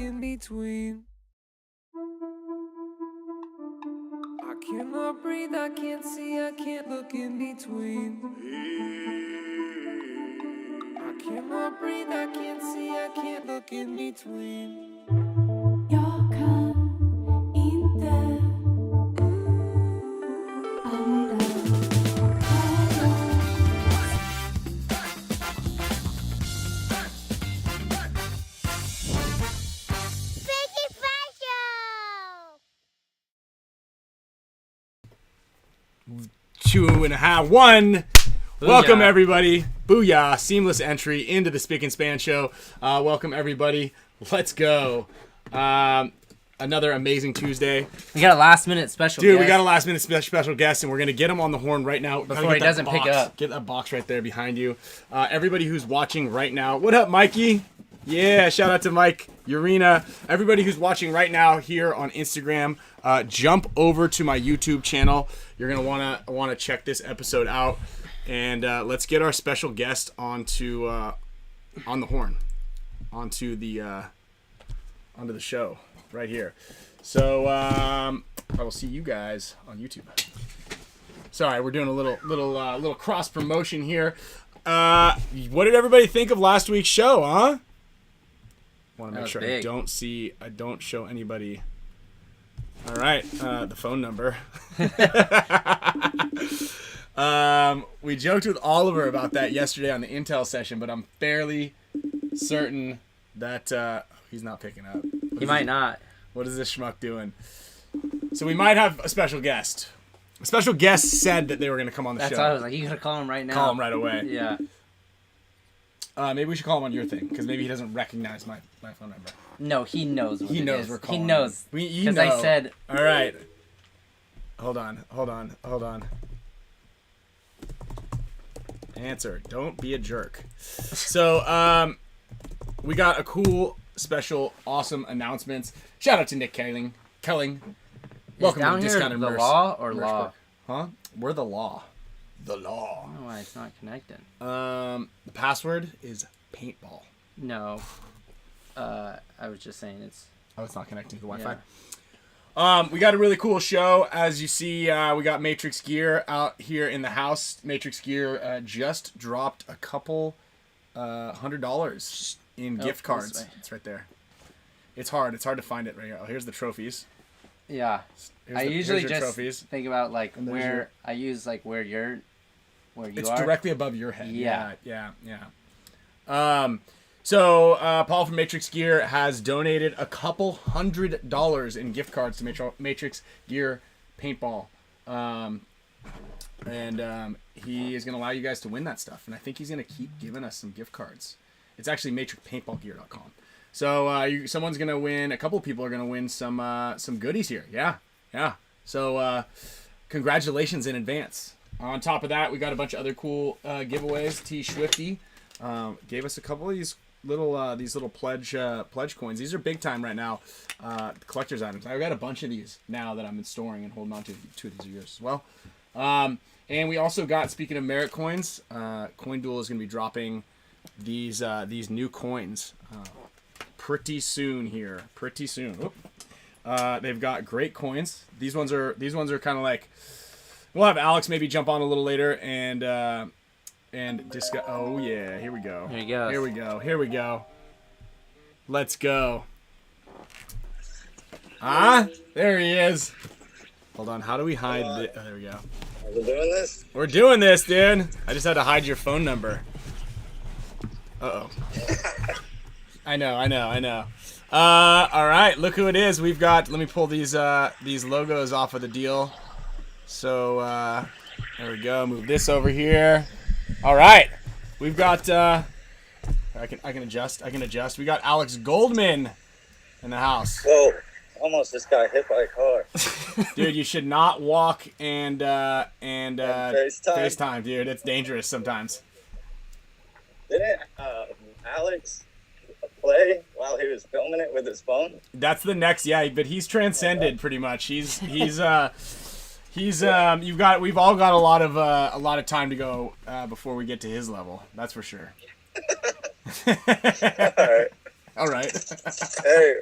in between. I cannot breathe, I can't see, I can't look in between. I cannot breathe, I can't see, I can't look in between. Jag kan inte andas. Spick Span Show! 2.5, 1. Booyah. Welcome, everybody. Booyah. Seamless entry into the Spick Span Show. Welcome, everybody. Let's go. Another amazing Tuesday. We got a last minute special Dude, guest. we got a last minute special guest, and we're going to get him on the horn right now. Before Gotta he get that doesn't pick box. up. Get that box right there behind you. Everybody who's watching right now. What up, Mikey? Yeah, shout out to Mike, Urena. Everybody who's watching right now here on Instagram, jump over to my YouTube channel. You're going to want to check this episode out. And let's get our special guest onto on the horn, onto the show right here. So I will see you guys on YouTube. Sorry, we're doing a little cross promotion here. What did everybody think of last week's show, huh? Want to make sure big. I don't show anybody. All right, the phone number. We joked with Oliver about that yesterday on the Intel session, but I'm fairly certain that he's not picking up. He might not. What is this schmuck doing? So we might have a special guest. A special guest said that they were going to come on the That's show. why I was like, you gotta call him right now. Call him right away. Yeah. Maybe we should call him on your thing, because maybe he doesn't recognize my phone number. No, he knows what He it knows is. we're calling He knows. him. You Because know. I said, All right. Hold on. Answer. Don't be a jerk. So, we got a cool, special, awesome announcements. Shout out to Nick Kelling. Welcome down to here Discounted the Merch. law or Merch law? Book. Huh? We're the law. The I law. don't know why it's not connecting. The password is paintball. No. I was just saying it's... Oh, it's not connecting to the Yeah. Wi-Fi. We got a really cool show. As you see, we got Matrix Gear out here in the house. Matrix Gear just dropped a couple $100 in gift this cards. way. It's right there. It's hard to find it right here. Oh, here's the trophies. Yeah. Here's I the- usually here's your just trophies. think about like And there's where your- I use like where you It's are. directly above your head. Yeah. Yeah. So Paul from Matrix Gear has donated a couple $100 in gift cards to Matrix Gear Paintball. And he is going to allow you guys to win that stuff. And I think he's going to keep giving us some gift cards. It's actually matrixpaintballgear.com. So someone's going to win. A couple of people are going to win some goodies here. Yeah. So congratulations in advance. On top of that, we got a bunch of other cool giveaways. T Swifty gave us a couple of these little pledge coins. These are big time right now, collector's items. I've got a bunch of these now that I'm storing and holding on to. Two of these are yours as well. And we also got, speaking of merit coins, Coin Duel is going to be dropping these new coins pretty soon here. Pretty soon. Oop. They've got great coins. These ones are kind of like. We'll have Alex maybe jump on a little later and discuss. Oh yeah, here we go. There you go. Here we go. Let's go. There he is. Hold on. How do we hide the? Oh, there we go. Are we doing this? We're doing this, dude. I just had to hide your phone number. Uh-oh. I know. All right, look who it is. We've got. Let me pull these logos off of the deal. So there we go. Move this over here. All right, we've got. I can adjust. We got Alex Goldman in the house. Whoa! Almost just got hit by a car. Dude, you should not walk and FaceTime, dude. It's dangerous sometimes. Didn't Alex play while he was filming it with his phone? That's the next, yeah. But he's transcended pretty much. He's we've all got a lot of time to go before we get to his level. That's for sure. All right. All right. Hey,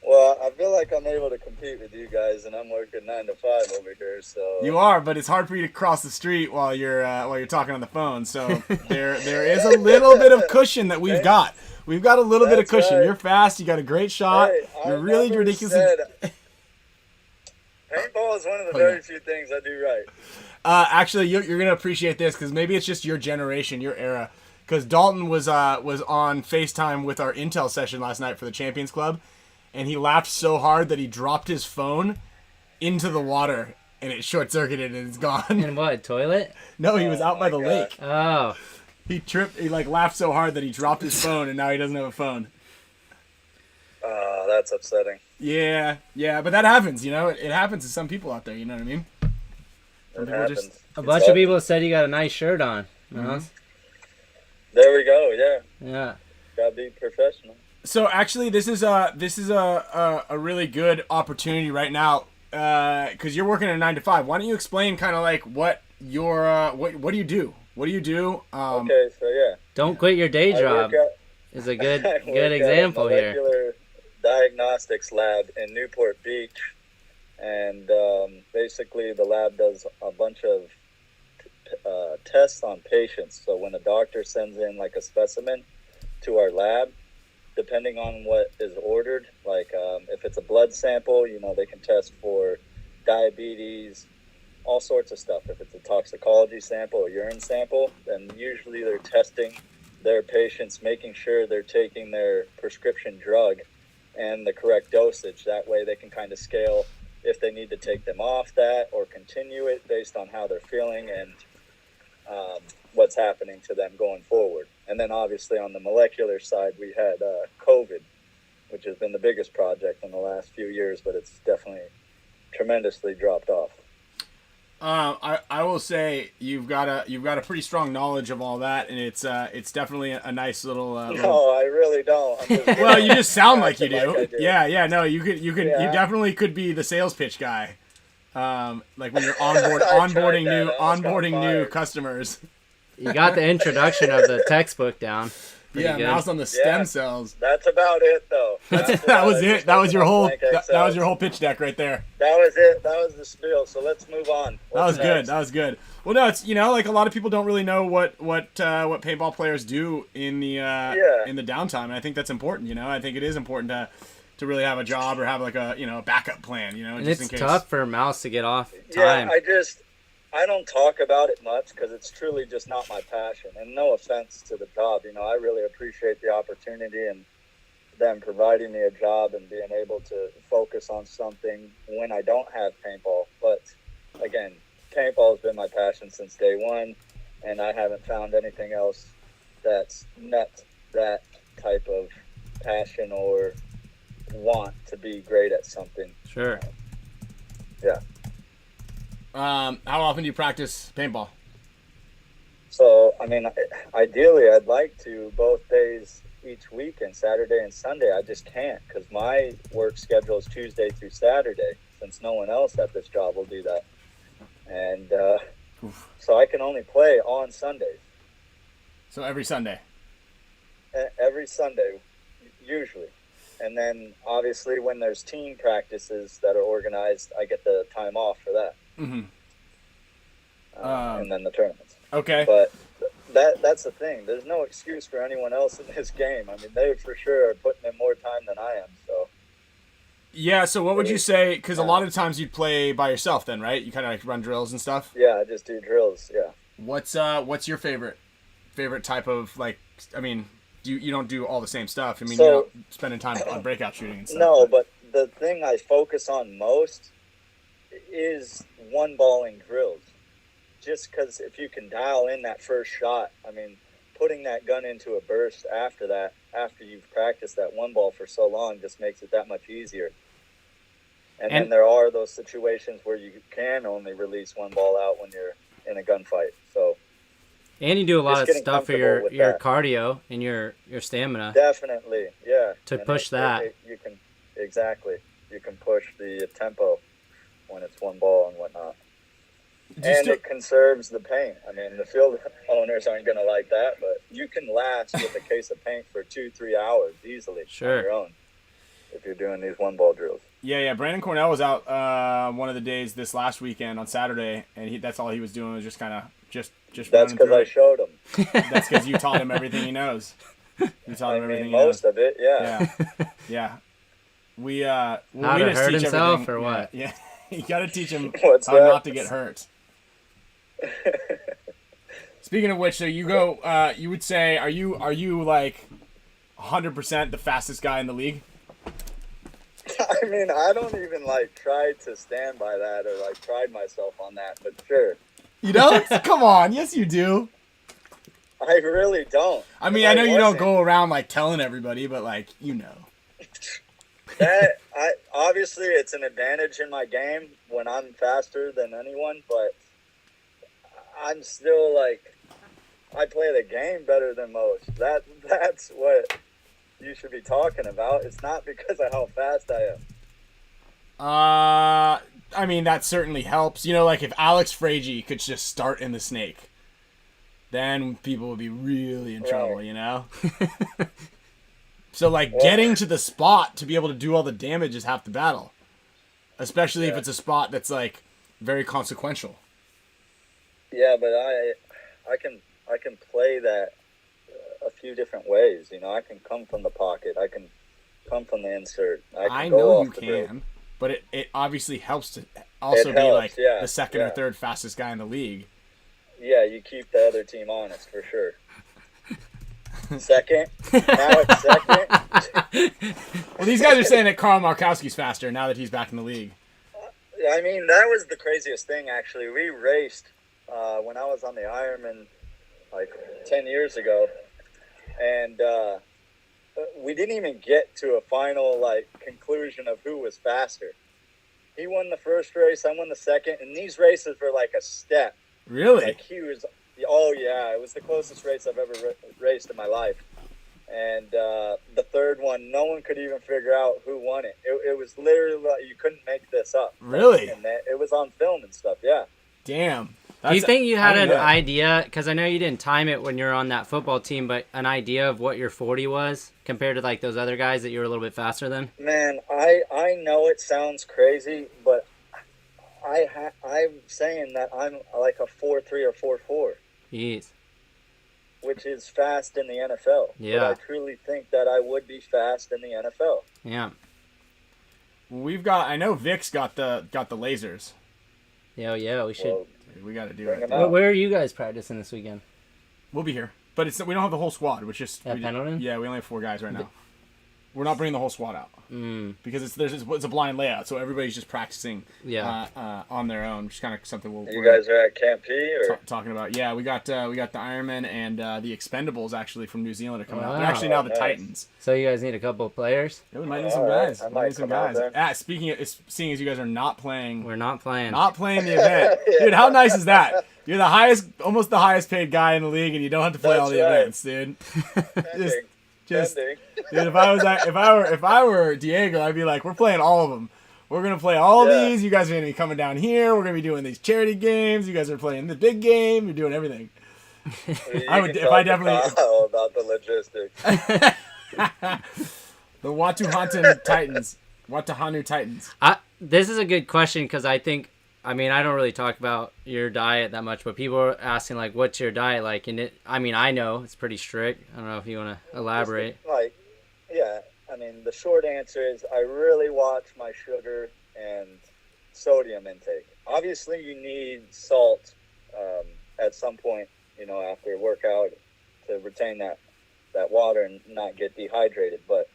well, I feel like I'm able to compete with you guys, and I'm working 9 to 5 over here. So You are, but it's hard for you to cross the street while you're talking on the phone. So there is a little bit of cushion that we've got. We've got a little bit of That's cushion. right. You're fast. You got a great shot. Hey, You're I really never ridiculously. said- Paintball is one of the very few things I do right. Actually, you're gonna appreciate this because maybe it's just your generation, your era. Because Dalton was on FaceTime with our Intel session last night for the Champions Club, and he laughed so hard that he dropped his phone into the water, and it short circuited and it's gone. In what, toilet? No, he was out by the God. lake. Oh. He tripped. He laughed so hard that he dropped his phone, and now he doesn't have a phone. That's upsetting. Yeah, but that happens. It happens to some people out there. You know what I mean? It people happens. just- A bunch of people said you got a nice shirt on. There we go. Yeah, Yeah. gotta be professional. So actually, this is a really good opportunity right now because you're working at a 9 to 5. Why don't you explain kind of like what your what do you do? What do you do? Okay, so yeah. Don't quit your day I job. work at- Is a good I work good at a example here. molecular diagnostics lab in Newport Beach, and basically the lab does a bunch of tests on patients. So when a doctor sends in like a specimen to our lab, depending on what is ordered, like if it's a blood sample, they can test for diabetes, all sorts of stuff. If it's a toxicology sample or urine sample, then usually they're testing their patients, making sure they're taking their prescription drug and the correct dosage. That way they can kind of scale if they need to take them off that or continue it based on how they're feeling and what's happening to them going forward. And then obviously on the molecular side, we had COVID, which has been the biggest project in the last few years, but it's definitely tremendously dropped off. I will say you've got a pretty strong knowledge of all that, and it's definitely a nice little. No, I really don't. I'm just Well, you just sound like you do. Like I do. Yeah. No, you Yeah. definitely could be the sales pitch guy. Like when you're I tried onboarding that. new I almost got new fired. customers. You got the introduction of the textbook down. Pretty Yeah, good. mouse on the stem cells. That's about it, though. That was it. That was your whole. Blank That was Excel. your whole pitch deck right there. That was it. That was the spiel. So let's move on. That was What's good. next? That was good. Well, no, it's like a lot of people don't really know what paintball players do in the in the downtime, and I think that's important. I think it is important to really have a job or have like a a backup plan. And just it's in case. tough for Mouse to get off time. Yeah, I don't talk about it much because it's truly just not my passion. And no offense to the job, I really appreciate the opportunity and them providing me a job and being able to focus on something when I don't have paintball. But again, paintball has been my passion since day one, and I haven't found anything else that's met that type of passion or want to be great at something. Sure. Yeah. How often do you practice paintball? So, ideally, I'd like to both days each week, and Saturday and Sunday. I just can't because my work schedule is Tuesday through Saturday, since no one else at this job will do that. And so I can only play on Sundays. So every Sunday. Every Sunday, usually. And then, obviously, when there's team practices that are organized, I get the time off for that. Mm-hmm. And then the tournaments. Okay. But that's the thing. There's no excuse for anyone else in this game. They for sure are putting in more time than I am. So Yeah. So what would you say? Because a lot of times you'd play by yourself, then, right? You kind of like run drills and stuff. yeah, I just do drills. Yeah. What's your favorite type of like? You don't do all the same stuff. So- you're not spending time on breakout shooting and stuff. No, but the thing I focus on most is one-balling drills. Just because if you can dial in that first shot, putting that gun into a burst after that, after you've practiced that one ball for so long, just makes it that much easier. And then there are those situations where you can only release one ball out when you're in a gunfight. So And you do a lot Just of getting stuff for comfortable with your that. cardio and your stamina. definitely, yeah. To And push that. you can exactly. You can push the tempo when it's one ball and whatnot. And it conserves the paint. I mean, the field owners aren't going to like that, but you can last with a case of paint for 2-3 hours easily on your own if you're doing these one ball drills. Yeah. Brandon Cornell was out one of the days this last weekend on Saturday, and that's all he was doing was just kind of just. That's because I showed him. That's because you taught him everything he knows. You taught him everything he knows. Most knows. of it, yeah. Yeah. We how we to just hurt teach himself everything. or what? Yeah. You got to teach him What's how that? not to get hurt. Speaking of which, so you go. You would say, are you like 100% the fastest guy in the league? I mean, I don't even like try to stand by that or like pride myself on that, but sure. You don't? Come on, yes you do. I really don't. I mean, I know you don't go around like telling everybody, but like you know. That obviously it's an advantage in my game when I'm faster than anyone, but I'm still like I play the game better than most. That's what you should be talking about. It's not because of how fast I am. I mean that certainly helps. You know, like if Alex Fragy could just start in the snake, then people would be really in trouble. You know. So, like, getting to the spot to be able to do all the damage is half the battle. Especially if it's a spot that's, like, very consequential. Yeah, but I can play that a few different ways. You know, I can come from the pocket. I can come from the insert. I know you can, but it obviously helps to also be, like, the second or third fastest guy in the league. Yeah, you keep the other team honest, for sure. Second. Now it's second. Well, these guys are saying that Carl Markowski's faster now that he's back in the league. I mean, that was the craziest thing, actually. We raced when I was on the Ironman like 10 years ago, and we didn't even get to a final like conclusion of who was faster. He won the first race, I won the second, and these races were like a step. Really? Like he was... Oh, yeah. It was the closest race I've ever raced in my life. And the third one, no one could even figure out who won it. It was literally, you couldn't make this up. Really? And it was on film and stuff, yeah. Damn. Do you think you had an idea, because I know you didn't time it when you were on that football team, but an idea of what your 40 was compared to like those other guys that you were a little bit faster than? Man, I know it sounds crazy, but I'm saying that I'm like a 4.3 or 4.4. Jeez. Which is fast in the NFL. Yeah. But I truly think that I would be fast in the NFL. Yeah. I know Vic's got the lasers. Yeah, we should. Well, we got to do it. Where are you guys practicing this weekend? We'll be here, but we don't have the whole squad. Which is Pendleton? Yeah, we only have 4 guys right now. We're not bringing the whole squad out because it's a blind layout, so everybody's just practicing on their own. Just kind of something you guys are at Camp P or talking about. Yeah, we got the Ironman and the Expendables actually from New Zealand are coming out. They're actually now the Titans. So you guys need a couple of players. Yeah, we might need some guys. I might need some guys. Speaking of, seeing as you guys are not playing, We're not playing. Not playing the event, dude. How nice is that? You're almost the highest paid guy in the league, and you don't have to play all the events, dude. Just dude, if I were Diego, I'd be like, we're playing all of them. We're gonna play all these. You guys are gonna be coming down here. We're gonna be doing these charity games. You guys are playing the big game. You're doing everything. I would if I definitely about the logistics. The Watauhanu Titans. This is a good question because I don't really talk about your diet that much, but people are asking like, "What's your diet like?" And I know it's pretty strict. I don't know if you want to elaborate. The short answer is I really watch my sugar and sodium intake. Obviously, you need salt at some point, after a workout to retain that water and not get dehydrated. But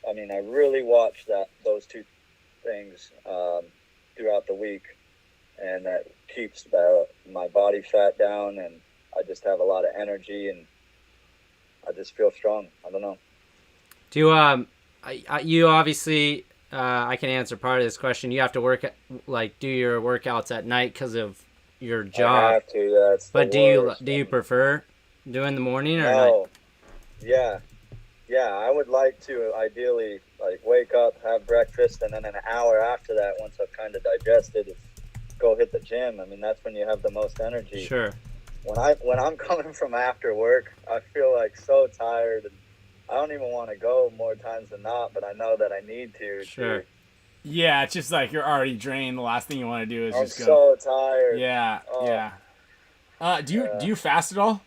I really watch those two things throughout the week. And that keeps my body fat down, and I just have a lot of energy, and I just feel strong. I don't know. Do you obviously? I can answer part of this question. You have to do your workouts at night because of your job. I have to. That's but do you prefer doing the morning or night? Yeah. I would like to ideally wake up, have breakfast, and then an hour after that, once I've kind of digested, go hit the gym. I mean, that's when you have the most energy. Sure. When I'm coming from after work, I feel like so tired, and I don't even want to go more times than not, but I know that I need to. Sure. Yeah, it's just like you're already drained. The last thing you want to do is I'm just go. so tired. Yeah, Oh. yeah. Do you fast at all?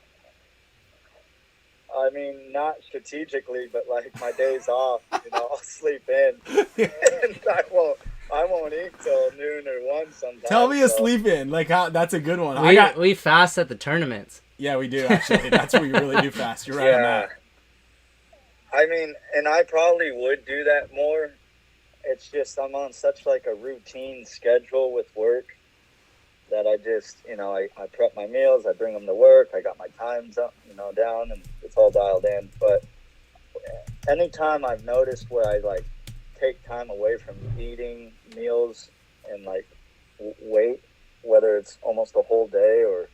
I mean, not strategically, but like my days off, I'll sleep in, and I won't eat till noon or 1 sometimes. Tell me a so. sleep in. Like how that's a good one. We fast at the tournaments. Yeah, we do actually. That's where you really do fast. You're right on that. I mean, and I probably would do that more. It's just I'm on such like a routine schedule with work that I just, I prep my meals, I bring them to work, I got my times up, down, and it's all dialed in. But anytime I've noticed where I like take time away from eating meals and like wait, whether it's almost a whole day or,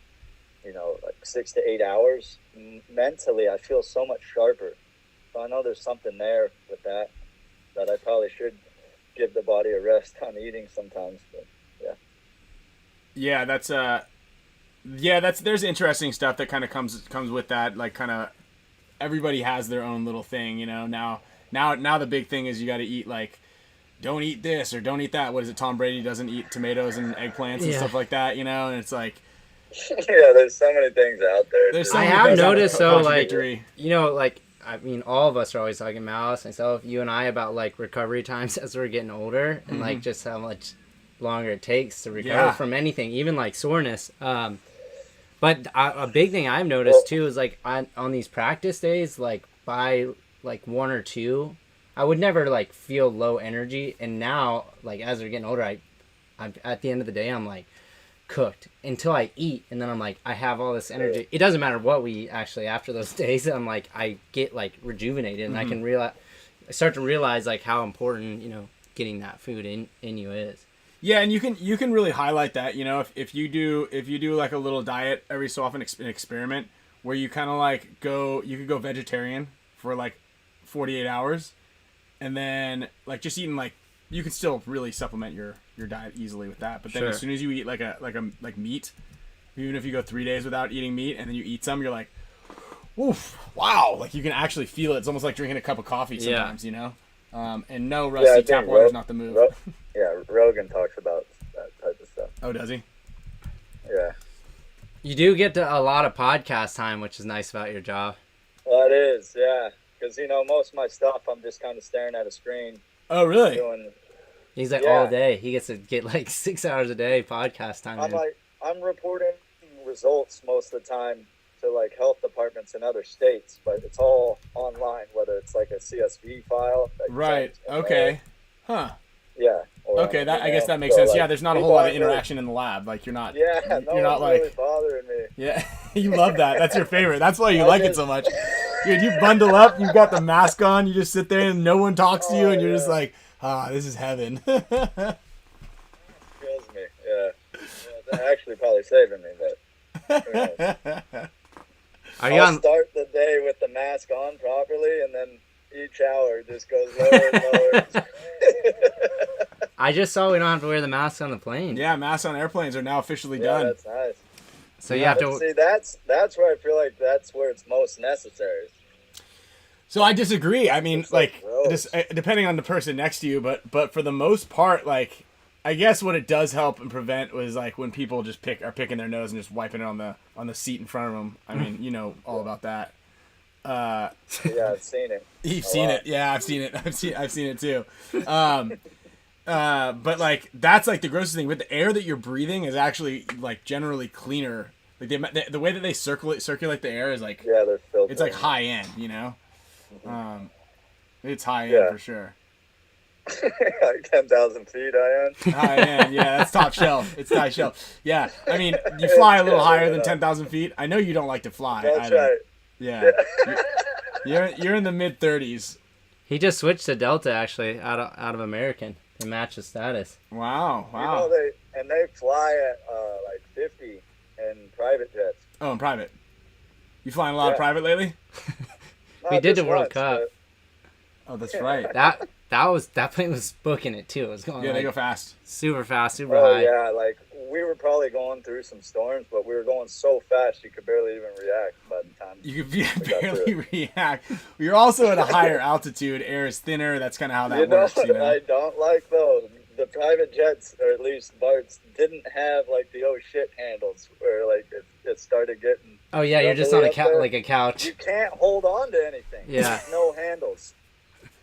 like 6 to 8 hours, mentally I feel so much sharper. So I know there's something there with that I probably should give the body a rest on eating sometimes. But yeah. Yeah, there's interesting stuff that kind of comes with that. Like kind of everybody has their own little thing, Now the big thing is you got to eat like, don't eat this or don't eat that. What is it? Tom Brady doesn't eat tomatoes and eggplants and stuff like that, And it's like, yeah, there's so many things out there. I have noticed though, like, I mean, all of us are always talking, Malice, myself, you and I, about like recovery times as we're getting older, and like just how much longer it takes to recover from anything, even like soreness. But a big thing I've noticed too is like on these practice days, like by like 1 or 2, I would never like feel low energy, and now like as we're getting older, I'm at the end of the day, I'm like cooked until I eat, and then I'm like, I have all this energy. It doesn't matter what we eat actually after those days. I'm like, I get like rejuvenated, and I can start to realize like how important getting that food in you is. Yeah, and you can really highlight that, if you do like a little diet every so often, an experiment where you kind of like you could go vegetarian for like 48 hours, and then like just eating like, you can still really supplement your diet easily with that. But then as soon as you eat like meat, even if you go 3 days without eating meat and then you eat some, you're like, oof, wow, like you can actually feel it. It's almost like drinking a cup of coffee sometimes, And no, Rusty, tap water is not the move. Rogan talks about that type of stuff. Oh, does he? Yeah. You do get a lot of podcast time, which is nice about your job. Well, it is, yeah. Because, most of my stuff, I'm just kind of staring at a screen. Oh, really? He's like all day. He gets to get like 6 hours a day podcast time. I'm reporting results most of the time to like health departments in other states, but it's all online, whether it's like a CSV file. Right. Okay. Huh. Yeah. Okay. I guess that makes sense. Yeah. There's not a whole lot of interaction in the lab. Like you're not. Yeah. You're not like really bothering me. Yeah. You love that. That's your favorite. That's why you like it so much. Dude, you bundle up. You've got the mask on. You just sit there and no one talks to you, and you're just like, this is heaven. Kills me. Yeah. That actually probably saving me, but who knows? I'll start the day with the mask on properly, and then each hour just goes lower and lower. I just saw we don't have to wear the mask on the plane. Yeah, masks on airplanes are now officially done. That's nice. So you have to see. That's where I feel like that's where it's most necessary. So I disagree. I mean, it's like depending on the person next to you, but for the most part, like, I guess what it does help and prevent was like when people just are picking their nose and just wiping it on the seat in front of them. I mean, all about that. Yeah, I've seen it. You've seen it. Yeah, I've seen it. I've seen it too. But like that's like the grossest thing. With the air that you're breathing is actually like generally cleaner. Like the way that they circulate the air is like they're filtered. It's like high end, It's high end for sure. Like 10,000 feet high end. High end, yeah, that's top shelf. It's top shelf. Yeah, I mean, you fly a little higher than 10,000 feet. I know you don't like to fly. That's right. Yeah, you're in the mid 30s. He just switched to Delta actually out of American to match his status. Wow. They fly at like 50 in private jets. Oh, in private. You flying a lot of private lately? We did the World Cup. Oh, that's right. That plane was booking it too. It was going. Yeah, they go fast. Super fast, super high. Yeah, like we were probably going through some storms, but we were going so fast you could barely even react by the time You could barely react. You're also at a higher altitude. Air is thinner. That's kind of how that works. You know? I don't like those. The private jets, or at least Bart's, didn't have like the oh shit handles where like it started getting. Oh yeah, you're just on a like a couch. You can't hold on to anything. Yeah. There's no handles.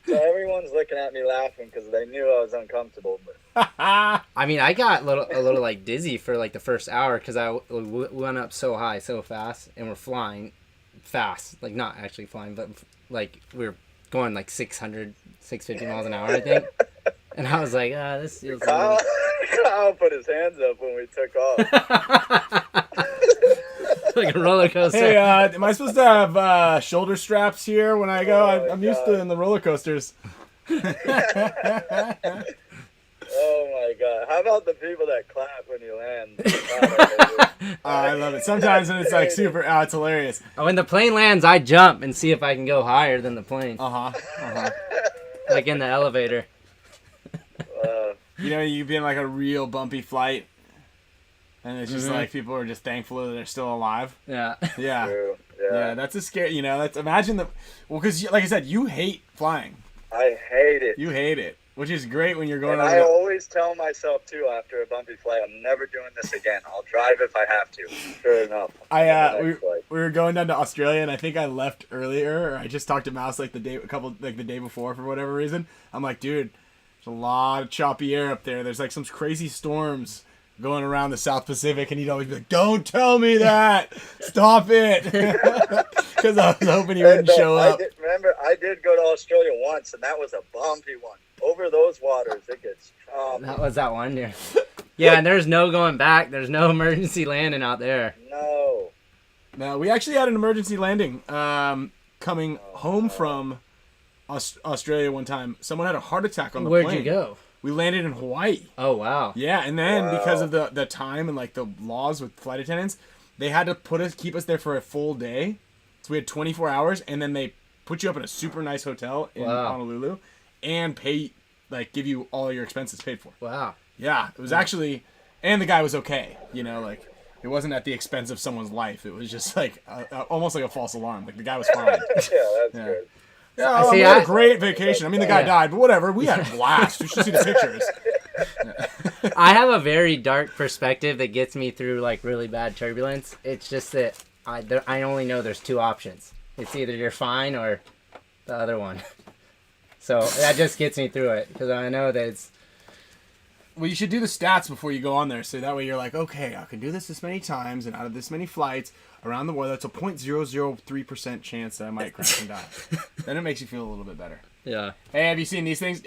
So everyone's looking at me laughing because they knew I was uncomfortable. But I mean, I got a little like dizzy for like the first hour because I went up so high so fast, and we're flying fast, like not actually flying, but like we were going like 650 miles an hour, I think. And I was like, this feels Kyle put his hands up when we took off. like a roller coaster. Hey, am I supposed to have shoulder straps here when I go? I'm used to in the roller coasters. Oh my god! How about the people that clap when you land? I love it. Sometimes when it's like super, it's hilarious. Oh, when the plane lands, I jump and see if I can go higher than the plane. Like in the elevator. You know, you've been like a real bumpy flight, and it's just like people are just thankful that they're still alive. Yeah. Yeah. True. Yeah, that's a scary. You know, that's imagine the. Well, because like I said, you hate flying. I hate it. You hate it, which is great when you're going. And over I always tell myself too after a bumpy flight, I'm never doing this again. I'll drive if I have to. Sure enough. We were going down to Australia, and I think I left earlier. Or I just talked to Mouse like the day before for whatever reason. I'm like, dude, there's a lot of choppy air up there. There's like some crazy storms going around the South Pacific, and he'd always be like, "Don't tell me that! Stop it!" Because I was hoping he wouldn't show up. I did go to Australia once, and that was a bumpy one. Over those waters, it gets choppy. That was that one, yeah. Yeah, and there's no going back. There's no emergency landing out there. No, we actually had an emergency landing coming home from Australia one time. Someone had a heart attack on the plane. Where'd you go? We landed in Hawaii. Oh, wow. Yeah, and then because of the time and like the laws with flight attendants, they had to keep us there for a full day. So we had 24 hours, and then they put you up in a super nice hotel in Honolulu and give you all your expenses paid for. Wow. Yeah, it was actually, and the guy was okay. You know, like it wasn't at the expense of someone's life. It was just like almost like a false alarm. Like the guy was fine. yeah, that's good. Yeah, we had a great vacation. I mean, the guy died, but whatever. We had a blast. You should see the pictures. I have a very dark perspective that gets me through like really bad turbulence. It's just that I only know there's two options. It's either you're fine or the other one. So that just gets me through it because I know that it's. Well, you should do the stats before you go on there, so that way you're like, okay, I can do this many times, and out of this many flights around the world, that's a 0.003% chance that I might crash and die. Then it makes you feel a little bit better. Yeah. Hey, have you seen these things?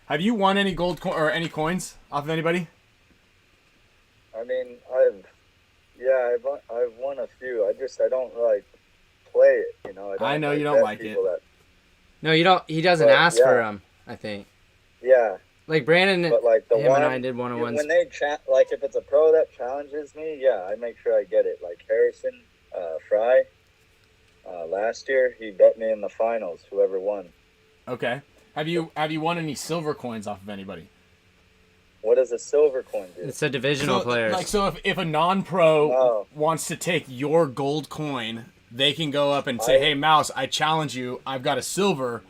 Have you won any gold or any coins off of anybody? I mean, I've won a few. I don't like play it. You know. I know you don't like it. No, you don't. He doesn't ask for them. I think. Yeah. Like Brandon, but like him and I did one-on-ones. When they like if it's a pro that challenges me, yeah, I make sure I get it. Like Harrison Fry, last year he bet me in the finals. Whoever won. Okay. Have you won any silver coins off of anybody? What does a silver coin do? It's a divisional players. Like so, if a non-pro wants to take your gold coin, they can go up and say, "Hey, Mouse, I challenge you. I've got a silver.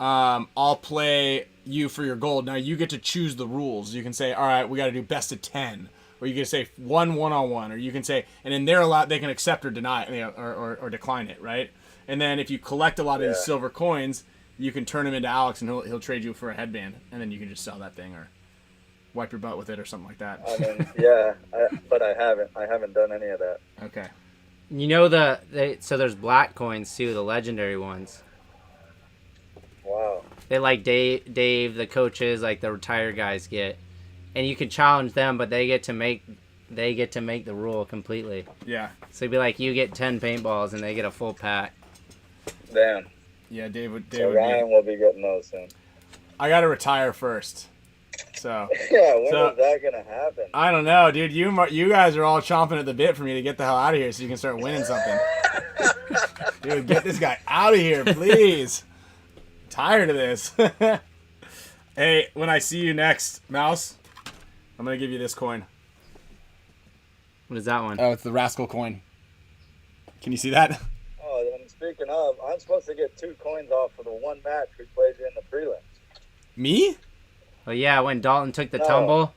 I'll play you for your gold." Now you get to choose the rules. You can say, all right, we got to do best of 10, or you can say one-on-one, or you can say, and then they're allowed, they can accept or deny, or decline it, right? And then if you collect a lot of these silver coins, you can turn them into Alex, and he'll trade you for a headband, and then you can just sell that thing or wipe your butt with it or something like that. I mean, but I haven't done any of that. Okay. You know so there's black coins too, the legendary ones. Wow. They like Dave, the coaches, like the retired guys get, and you can challenge them, but they get to make the rule completely. Yeah. So it'd be like you get 10 paintballs and they get a full pack. Damn. Yeah, Dave So Ryan will be getting those soon. I got to retire first. So. Yeah, when is that gonna happen? I don't know, dude. You guys are all chomping at the bit for me to get the hell out of here so you can start winning something. Dude, get this guy out of here, please. Tired of this. Hey, when I see you next, Mouse, I'm gonna give you this coin. What is that one? Oh, it's the Rascal coin. Can you see that? Oh, and speaking of, I'm supposed to get 2 coins off for the one match we played in the prelims. Me? Oh yeah, when Dalton took the No. tumble.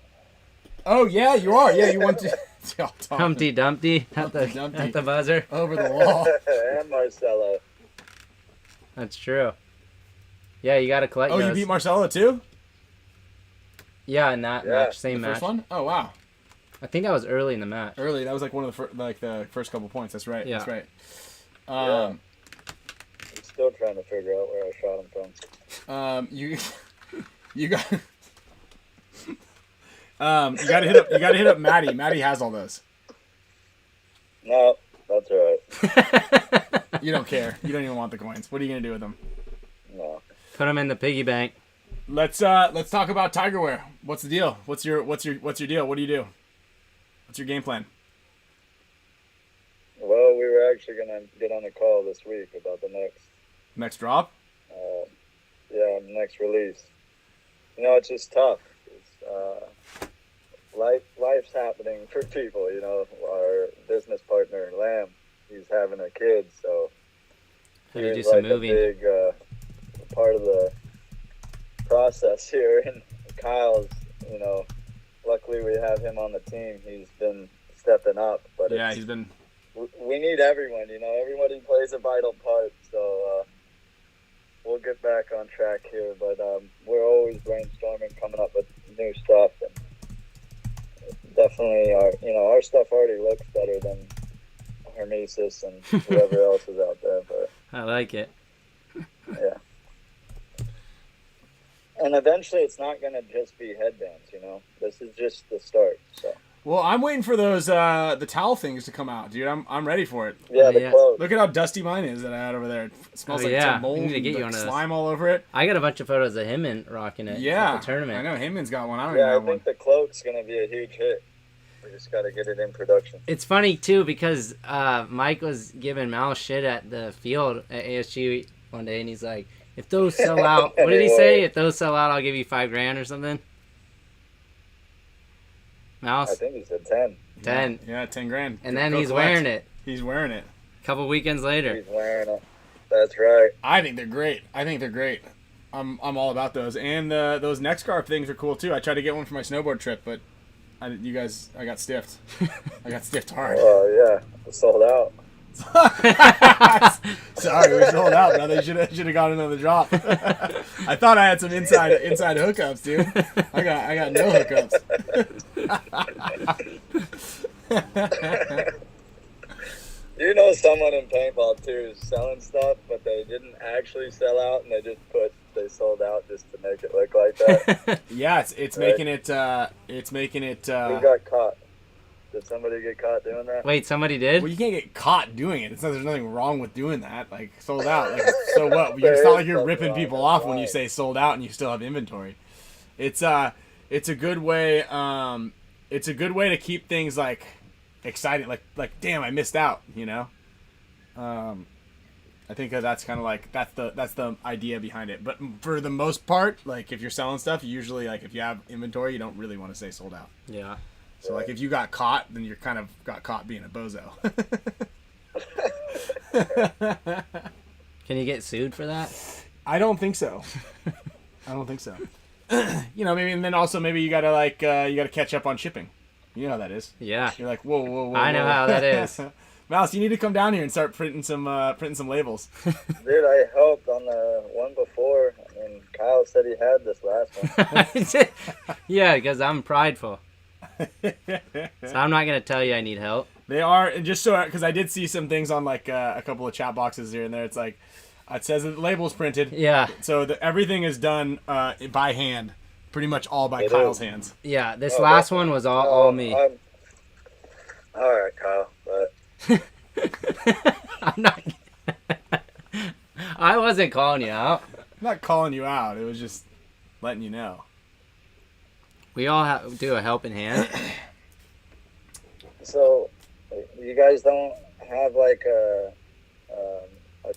Oh yeah, you are. Yeah, you want to. Humpty Dumpty at Humpty Dumpty. the buzzer. Over the wall. And Marcelo. That's true. Yeah, you gotta collect Oh, those. you beat Marcelo too? Yeah, in that Yeah. match, same The match. first one? Oh wow. I think that was early in the match. Early. That was like one of the first couple points. That's right. Yeah. That's right. I'm still trying to figure out where I shot him from. You got. You gotta hit up Maddie. Maddie has all those. No, that's all right. You don't care. You don't even want the coins. What are you gonna do with them? No. Put them in the piggy bank. Let's talk about Tiger Ware. What's the deal? What's your deal? What do you do? What's your game plan? Well, we were actually gonna get on a call this week about the Next drop? next release. You know, it's just tough. Life's happening for people. You know, our business partner Lamb, he's having a kid, so So you do he's some like moving. a big part of the process here. And Kyle's, you know, luckily we have him on the team. He's been stepping up, but Yeah, he's been. we need everyone. You know, everybody plays a vital part. So we'll get back on track here. But we're always brainstorming, coming up with new stuff, and definitely our stuff already looks better than HORMESIS and whoever else is out there. But I like it. yeah. And eventually it's not going to just be headbands, you know. This is just the start. So Well, I'm waiting for those the towel things to come out, dude. I'm ready for it. yeah, the Yeah. clothes. Look at how dusty mine is that I had over there. It smells like yeah. some mold, We need to get and, you like, one of those. slime all over it. I got a bunch of photos of him and rocking it Yeah, at the tournament. I know Heyman's got one. I don't Yeah, even I have one. think the cloak's going to be a huge hit. We just got to get it in production. It's funny too because Mike was giving Mal shit at the field at ASG one day, and he's like, "If those sell out, what did he say? If those sell out, I'll give you $5,000 or something." I Mouse think he said 10. 10, Yeah, 10 grand. and then Go he's collect. wearing it. He's wearing it. A couple weekends later. He's wearing it. That's right. I think they're great. I'm all about those. And those neck scarf things are cool too. I tried to get one for my snowboard trip, but I got stiffed. I got stiffed hard. Oh, yeah. It's sold out. Sorry, we sold out, brother. Should have got another drop. I thought I had some inside hookups, dude. I got no hookups. You know someone in paintball, too, is selling stuff, but they didn't actually sell out, and they sold out just to make it look like that. Yeah, it's Right. making it. Who got caught? Did somebody get caught doing that? Wait, somebody did? Well, you can't get caught doing it. There's nothing wrong with doing that. Like, sold out. Like, so what? It's not like you're ripping people off when you say sold out and you still have inventory. It's a good way. It's a good way to keep things like exciting. Like damn, I missed out. You know. I think that's kind of like that's the idea behind it. But for the most part, like if you're selling stuff, you usually like if you have inventory, you don't really want to say sold out. Yeah. So like if you got caught, then you're kind of got caught being a bozo. Can you get sued for that? I don't think so. You know, maybe, and then also maybe you gotta catch up on shipping. You know how that is. Yeah. You're like, whoa. I know how that is. Mouse, you need to come down here and start printing some labels. Dude, I helped on the one before. I mean, Kyle said he had this last one. Yeah, because I'm prideful. So I'm not going to tell you I need help. They are, and just so because I did see some things on like a couple of chat boxes here and there. It's like it says that the label's printed. Yeah. So everything is done by hand, pretty much all by It Kyle's is. hands. Yeah, this last one was all me. All right, Kyle. But I'm not. I wasn't calling you out. I'm not calling you out. It was just letting you know. We all do a helping hand. so, you guys don't have like a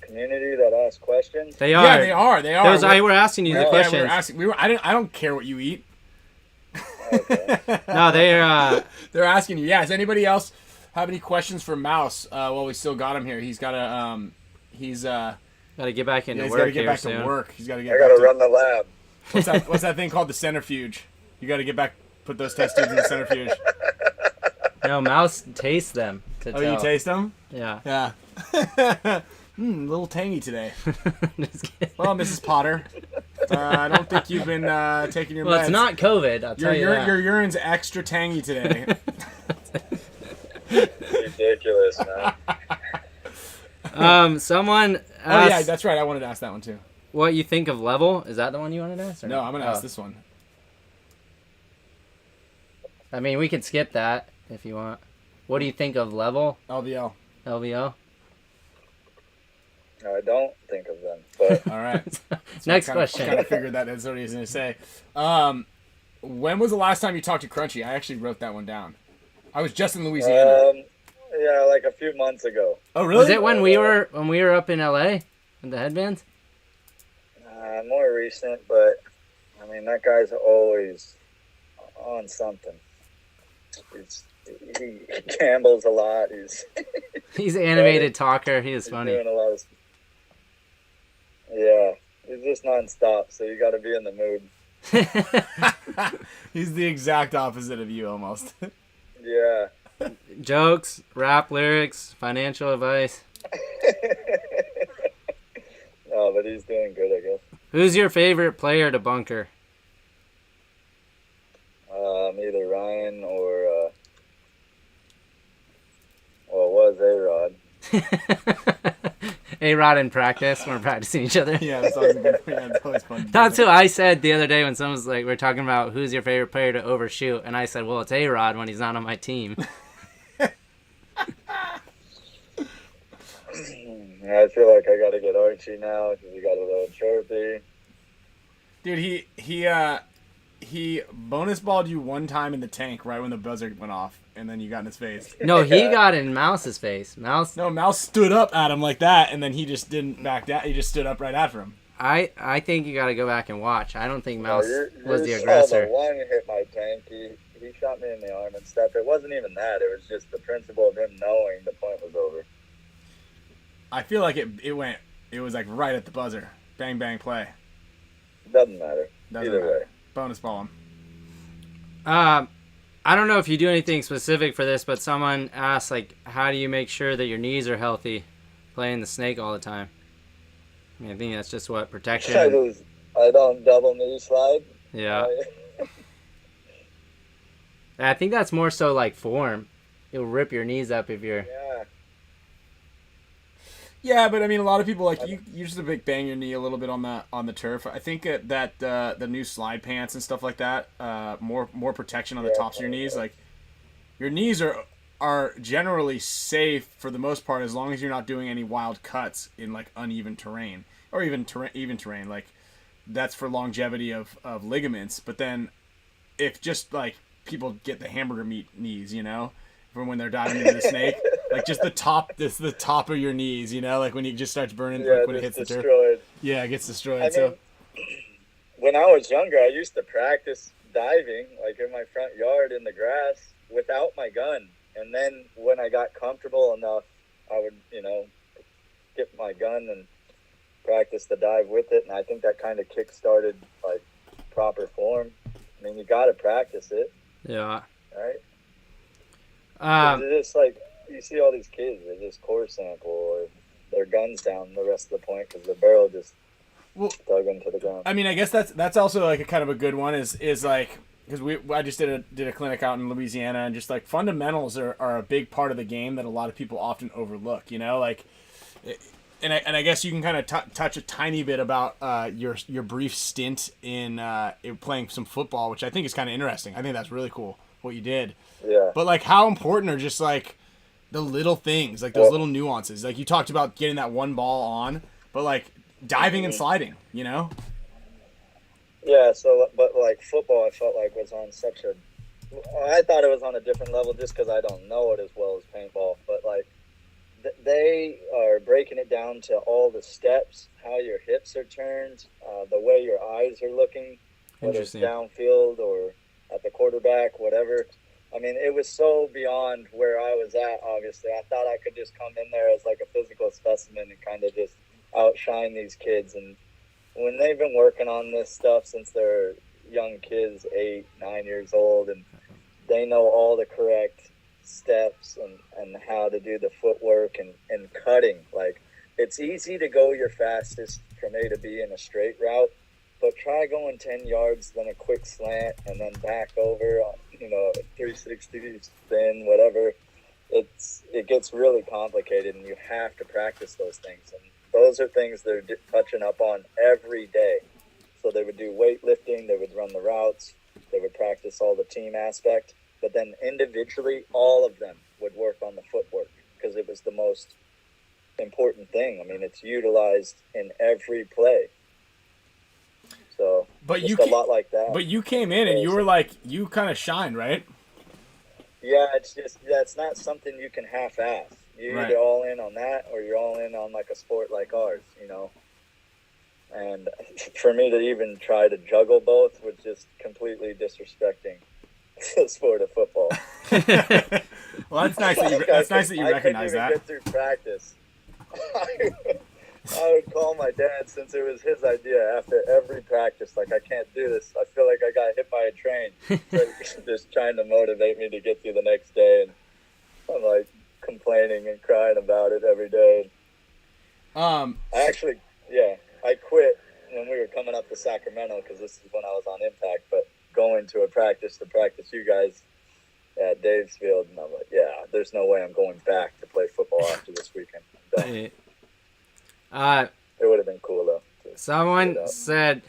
community that asks questions? They are. Yeah, they are. Those I were asking you the Yeah, questions. we were asking. I don't care what you eat. Okay. No, They're asking you. Yeah. Does anybody else have any questions for Mouse? Well, we still got him here. He's got to. gotta get back into He's work got to get here back soon. to work. He's got to get. I got back to run the lab. What's that thing called? The centrifuge. You got to get back. Put those test tubes in the centrifuge. No, Mouse tastes them. To Oh, tell. you taste them? Yeah. Yeah. A little tangy today. Just kidding. Well, Mrs. Potter, I don't think you've been taking your meds. Well, it's not COVID. I'll tell you that. Your urine's extra tangy today. Ridiculous, man. Someone asked Oh yeah, that's right. I wanted to ask that one too. what you think of level. Is that the one you wanted to ask? Or No, I'm gonna ask Oh. this one. I mean, we could skip that if you want. What do you think of level LVL. LVO? I don't think of them, but All right. Next I question. kind of figured that's what he was gonna say. When was the last time you talked to Crunchy? I actually wrote that one down. I was just in Louisiana. yeah, like a few months ago. Oh really? Was it when we were up in LA with the headbands? More recent, but I mean that guy's always on something. He gambles a lot. He's an animated talker. He is He's funny. doing a lot of. Yeah, he's just nonstop. So you got to be in the mood. He's the exact opposite of you, almost. Yeah. Jokes, rap lyrics, financial advice. No, but he's doing good, I guess. Who's your favorite player to bunker? Either Ryan or well, it was A-Rod. A-Rod in practice. We're practicing each other. Yeah, that's always good. Yeah, it's always fun. That's what I said the other day when someone was like, we're talking about who's your favorite player to overshoot. And I said, well, it's A-Rod when he's not on my team. I feel like I got to get Archie now because he got a little chirpy. Dude, he bonus balled you one time in the tank right when the buzzer went off, and then you got in his face. No, he got in Mouse's face. Mouse. No, Mouse stood up at him like that, and then he just didn't back down. He just stood up right after him. I think you got to go back and watch. I don't think Mouse was the saw aggressor. The one hit my tank. He shot me in the arm and stuff. It wasn't even that. It was just the principle of him knowing the point was over. I feel like it was like right at the buzzer. Bang, bang, play. Doesn't matter. Doesn't Either matter. way. Bonus ball him. I don't know if you do anything specific for this, but someone asked, like, how do you make sure that your knees are healthy playing the snake all the time? I mean, I think that's just what protection. I don't double knee slide. Yeah. I think that's more so like form. It'll rip your knees up if you're. Yeah. Yeah, but I mean, a lot of people like you just a big bang your knee a little bit on the turf. I think that the new slide pants and stuff like that, more protection on the tops of your knees. Like your knees are generally safe for the most part as long as you're not doing any wild cuts in like uneven terrain or even even terrain. Like that's for longevity of ligaments. But then if just like people get the hamburger meat knees, you know, from when they're diving into the snake. Like just the top of your knees, you know, like when it just starts burning, like when it hits destroyed. the turf. Yeah, it gets destroyed. I mean, when I was younger, I used to practice diving, like in my front yard in the grass, without my gun. And then when I got comfortable enough, I would, get my gun and practice the dive with it. And I think that kind of kick-started like proper form. I mean, you got to practice it. Yeah. Right. It's just like you see all these kids, they just core sample or their guns down the rest of the point because the barrel just dug into the ground. I mean, I guess that's also like a kind of a good one is like because I just did a clinic out in Louisiana and just like fundamentals are a big part of the game that a lot of people often overlook. You know, like. And I guess you can kind of touch a tiny bit about your brief stint in playing some football, which I think is kind of interesting. I think that's really cool what you did. Yeah. But like, how important are just like the little things, like those little nuances? Like you talked about getting that one ball on, but like diving and sliding, you know? Yeah. So, but like football, I felt like was on such a. I thought it was on a different level just because I don't know it as well as paintball, but like. They are breaking it down to all the steps, how your hips are turned, the way your eyes are looking, whether it's downfield or at the quarterback, whatever. I mean, it was so beyond where I was at, obviously. I thought I could just come in there as like a physical specimen and kind of just outshine these kids. And when they've been working on this stuff since they're young kids, 8, 9 years old, and they know all the correct steps and how to do the footwork and cutting. Like, it's easy to go your fastest from A to B in a straight route, but try going 10 yards, then a quick slant, and then back over, 360 spin, whatever. It gets really complicated, and you have to practice those things. And those are things they're touching up on every day. So they would do weightlifting, they would run the routes, they would practice all the team aspect, but then individually, all of them would work on the footwork because it was the most important thing. I mean, it's utilized in every play. So, but a lot like that. But you came in and you were like, you kind of shined, right? Yeah, it's not something you can half-ass. You're either all in on that or you're all in on like a sport like ours, And for me to even try to juggle both was just completely disrespecting the sport of football. Well, that's nice that you recognize that. I couldn't even get through practice. I would call my dad, since it was his idea, after every practice, like, I can't do this. I feel like I got hit by a train. Just trying to motivate me to get through the next day. And I'm like complaining and crying about it every day. I quit when we were coming up to Sacramento because this is when I was on Impact, but going to a practice to practice you guys at Dave's Field, and I'm like, yeah, there's no way I'm going back to play football after this weekend. I'm done. It would have been cool, though. Someone said,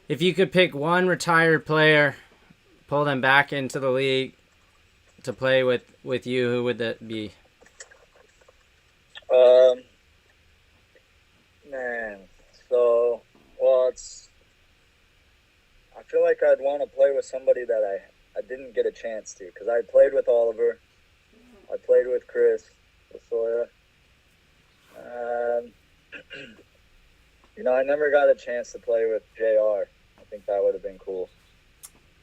if you could pick one retired player, pull them back into the league to play with you, who would that be? I feel like I'd want to play with somebody that I didn't get a chance to, because I played with Oliver, I played with Chris Lasoya. I never got a chance to play with JR. I think that would have been cool.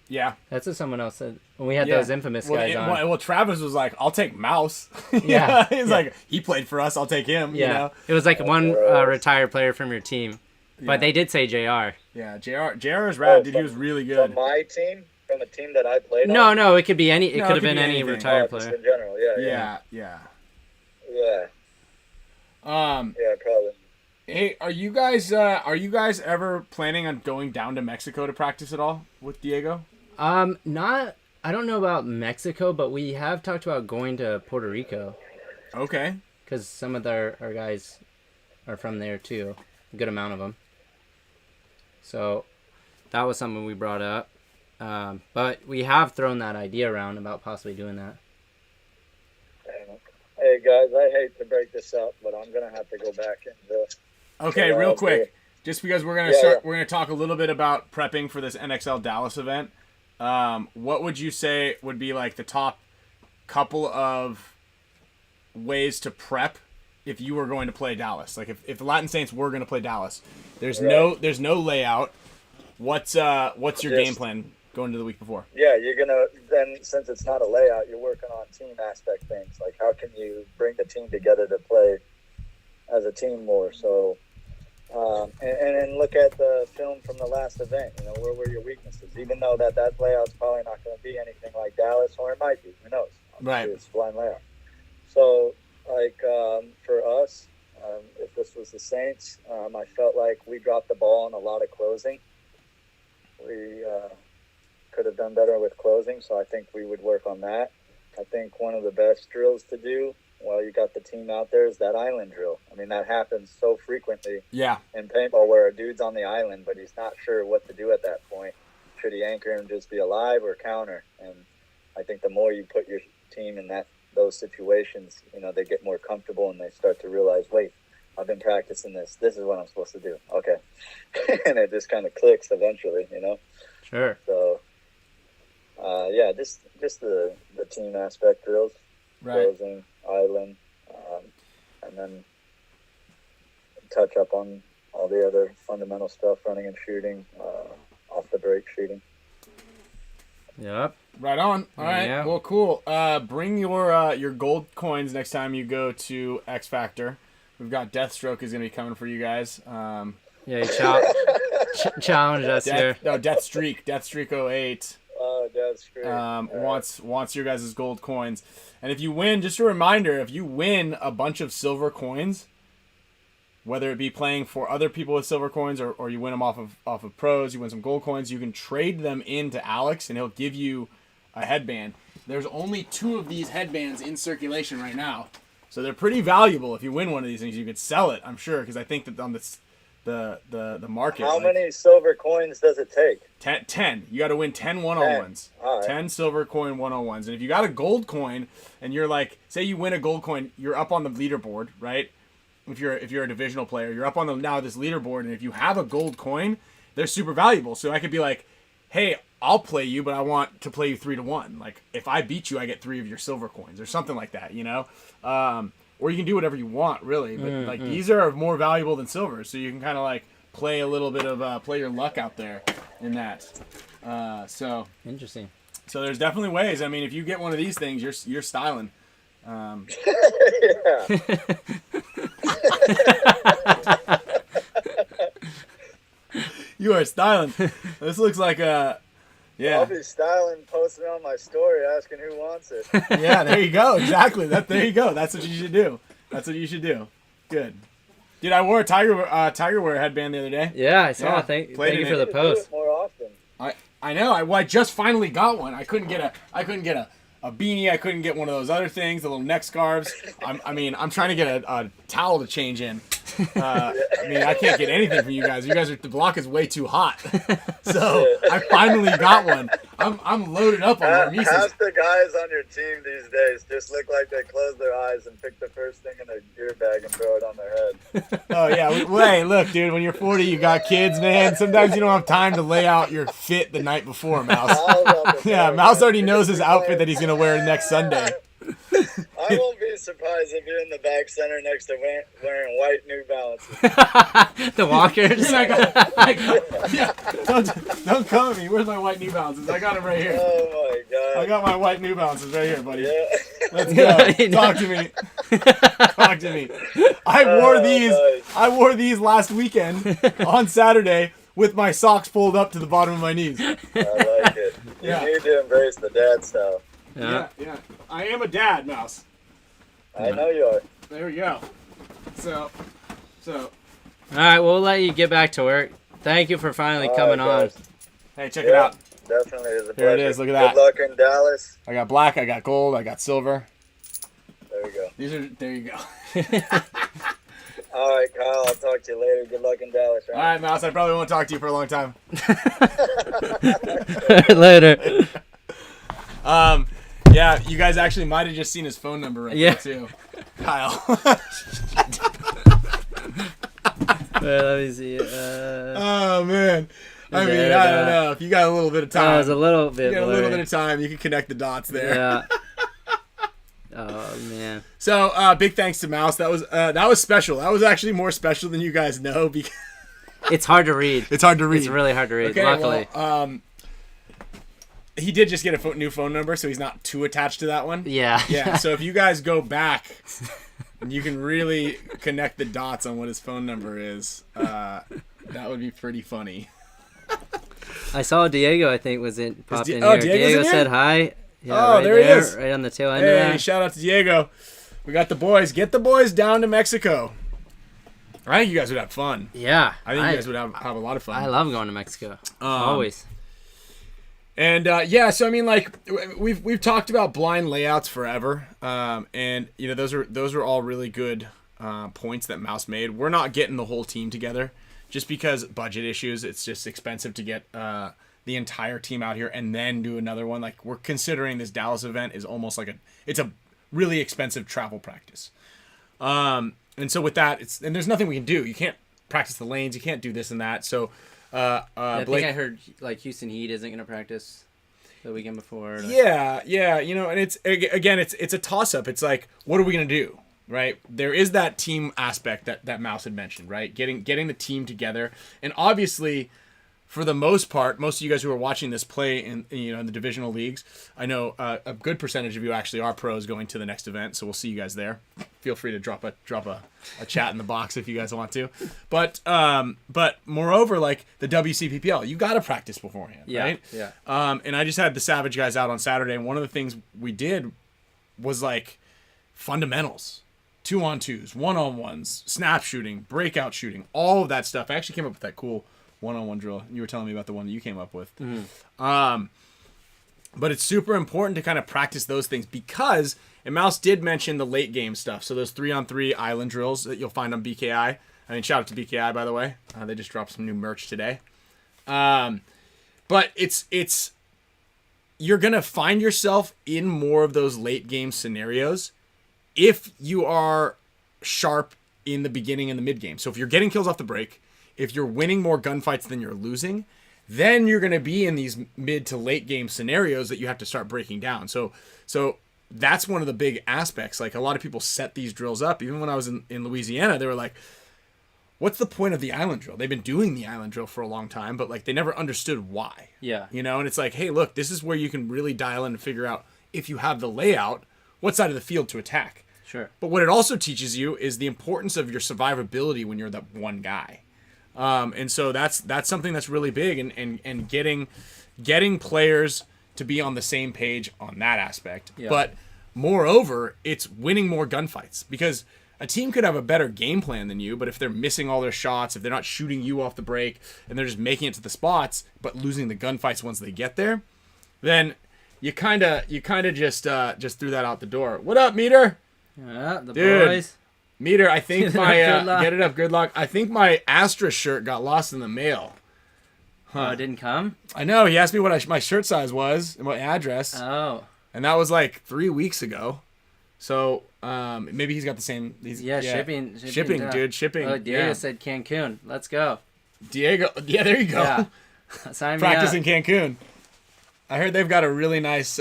Yeah. That's what someone else said when we had those infamous guys on. Well, Travis was like, I'll take Mouse. Yeah. He's like, he played for us, I'll take him. Yeah. It was like one retired player from your team. But they did say JR. Yeah, JR is rad. Dude, he was really good. From my team? From a team that I played on? No, it could be any. It could have been any retired player. Just in general, Yeah. Yeah, probably. Hey, are you guys ever planning on going down to Mexico to practice at all with Diego? Not. I don't know about Mexico, but we have talked about going to Puerto Rico. Okay. Because some of our guys are from there too. A good amount of them. So that was something we brought up. But we have thrown that idea around about possibly doing that. Hey guys, I hate to break this up, but I'm gonna have to go back into. Okay, real quick, just because we're gonna talk a little bit about prepping for this NXL Dallas event. What would you say would be like the top couple of ways to prep if you were going to play Dallas? Like if the Latin Saints were going to play Dallas, there's no layout. What's your game plan going to the week before? Yeah, you're gonna then, since it's not a layout, you're working on team aspect things. Like, how can you bring the team together to play as a team more? So, and then look at the film from the last event. Where were your weaknesses? Even though that layout's probably not going to be anything like Dallas, or it might be. Who knows? Right. It's a blind layout. So, like for us, if this was the Saints, I felt like we dropped the ball on a lot of closing. We could have done better with closing, so I think we would work on that. I think one of the best drills to do while you got the team out there is that island drill. I mean, that happens so frequently in paintball where a dude's on the island, but he's not sure what to do at that point. Should he anchor and just be alive or counter? And I think the more you put your team in those situations, they get more comfortable and they start to realize, wait, I've been practicing this. This is what I'm supposed to do. Okay. And it just kind of clicks eventually, Sure. So, just the team aspect drills, closing, island, and then touch up on all the other fundamental stuff, running and shooting, off the break shooting. Yep. Right on. All right. Yeah. Well, cool. Bring your gold coins next time you go to X Factor. We've got Deathstroke is going to be coming for you guys. Yeah, you challenged us here. No, Deathstreak 08. Oh, that's great. Wants your guys' gold coins. And if you win, just a reminder, if you win a bunch of silver coins, whether it be playing for other people with silver coins or you win them off of pros, you win some gold coins, you can trade them into Alex and he'll give you a headband. There's only 2 of these headbands in circulation right now. So they're pretty valuable. If you win one of these things, you could sell it, I'm sure, because I think that on the market. How many silver coins does it take? 10. You got to win 10 one-on-ones. Right. 10 silver coin one-on-ones. And if you got a gold coin and you're like, say you win a gold coin, you're up on the leaderboard, right? If you're a divisional player, you're up on this leaderboard, and if you have a gold coin, they're super valuable. So I could be like, hey, I'll play you, but I want to play you 3-1. Like, if I beat you, I get 3 of your silver coins or something like that, you know? Or you can do whatever you want, really. But these are more valuable than silver, so you can kind of like play a little bit of play your luck out there in that. So Interesting. So there's definitely ways. I mean, if you get one of these things, you're styling. Yeah. You are styling. This looks like I'll be styling, posting on my story, asking who wants it. Yeah, there you go. Exactly. There you go. That's what you should do. Good. Dude, I wore a Tiger Ware headband the other day. Yeah, I saw. Yeah, Thank you played for the Do post. it more often. I know. I just finally got one. I couldn't get a beanie. I couldn't get one of those other things, the little neck scarves. I'm trying to get a towel to change in. I can't get anything from you guys. The block is way too hot. So I finally got one. I'm loaded up on HORMESIS. Half the guys on your team these days just look like they close their eyes and pick the first thing in their gear bag and throw it on their head. Oh yeah. Hey, look, dude. When you're 40, you got kids, man. Sometimes you don't have time to lay out your fit the night before, Mouse. Yeah, Mouse already knows his outfit that he's gonna wear next Sunday. I won't be surprised if you're in the back center next to wearing white New Balances. The walkers. Yeah, don't come at me. Where's my white New Balances? I got them right here. Oh my god. I got my white New Balances right here, buddy. Yeah. Let's go. Talk to me. Talk to me. I wore these last weekend on Saturday with my socks pulled up to the bottom of my knees. I like it. You need to embrace the dad style. Yeah. I am a dad, Mouse. I know you are. There we go. So. All right, we'll let you get back to work. Thank you for finally coming on. Guys. Hey, check it out. Definitely is a Here it pleasure. is. Look at that. Good luck in Dallas. I got black. I got gold. I got silver. There we go. There you go. All right, Kyle. I'll talk to you later. Good luck in Dallas. All right, Mouse. I probably won't talk to you for a long time. Later. Yeah, you guys actually might have just seen his phone number right there too, Kyle. Let me see. Oh man. I don't know. If you got a little bit of time, was a little bit. You got a little bit of time, you can connect the dots there. Yeah. Oh man. So big thanks to Mouse. That was special. That was actually more special than you guys know because it's hard to read. It's hard to read. It's really hard to read. Okay, luckily. well, he did just get a new phone number, so he's not too attached to that one. Yeah. Yeah. So if you guys go back, you can really connect the dots on what his phone number is. That would be pretty funny. I saw Diego. I think popped in oh, here. Diego's Diego in here? said hi. Yeah, Oh, right there he is. Right on the tail end of Hey, that. shout out to Diego. We got the boys. Get the boys down to Mexico. I think you guys would have fun. Yeah. I think you guys would have a lot of fun. I love going to Mexico. Always. And so I mean, like we've talked about blind layouts forever, and you know those are all really good points that Mouse made. We're not getting the whole team together just because budget issues. It's just expensive to get the entire team out here and then do another one. Like we're considering this Dallas event is almost like it's a really expensive travel practice. And so with that, and there's nothing we can do. You can't practice the lanes. You can't do this and that. So. I Blake, think I heard like Houston Heat isn't going to practice the weekend before. Yeah, you know, and it's a toss up. It's like, what are we going to do, right? There is that team aspect that Mouse had mentioned, right? Getting the team together, and obviously, for the most part, most of you guys who are watching this play in in the divisional leagues, I know a good percentage of you actually are pros going to the next event, so we'll see you guys there. Feel free to drop a chat in the box if you guys want to. But moreover, like the WCPPL, you got to practice beforehand, right? Yeah. And I just had the Savage guys out on Saturday, and one of the things we did was like fundamentals. 2-on-2s, 1-on-1s, snap shooting, breakout shooting, all of that stuff. I actually came up with that cool 1-on-1 drill. You were telling me about the one that you came up with. But it's super important to kind of practice those things because, and Mouse did mention the late game stuff. So those 3-on-3 island drills that you'll find on BKI. I mean, shout out to BKI, by the way. They just dropped some new merch today. But it's you're going to find yourself in more of those late game scenarios if you are sharp in the beginning and the mid game. So if you're getting kills off the break, if you're winning more gunfights than you're losing, then you're going to be in these mid to late game scenarios that you have to start breaking down. So that's one of the big aspects. Like a lot of people set these drills up. Even when I was in Louisiana, they were like, what's the point of the island drill? They've been doing the island drill for a long time, but like they never understood why. Yeah. And it's like, hey, look, this is where you can really dial in and figure out if you have the layout, what side of the field to attack. Sure. But what it also teaches you is the importance of your survivability when you're that one guy. And so that's something that's really big, and getting players to be on the same page on that aspect. Yeah. But moreover, it's winning more gunfights, because a team could have a better game plan than you, but if they're missing all their shots, if they're not shooting you off the break, and they're just making it to the spots but losing the gunfights once they get there, then you kind of just threw that out the door. What up, Meter? Yeah, the Dude. boys. Meter, I think my Good luck. get it up, good luck. I think my Astra shirt got lost in the mail. Oh, it didn't come? I know. He asked me what my shirt size was and my address, Oh. and that was like 3 weeks ago. So maybe he's got the same. Shipping, dude, shipping. Oh, Diego yeah. said Cancun. Let's go. Diego, yeah, there you go. Yeah. Sign me Practice up. in Cancun. I heard they've got a really nice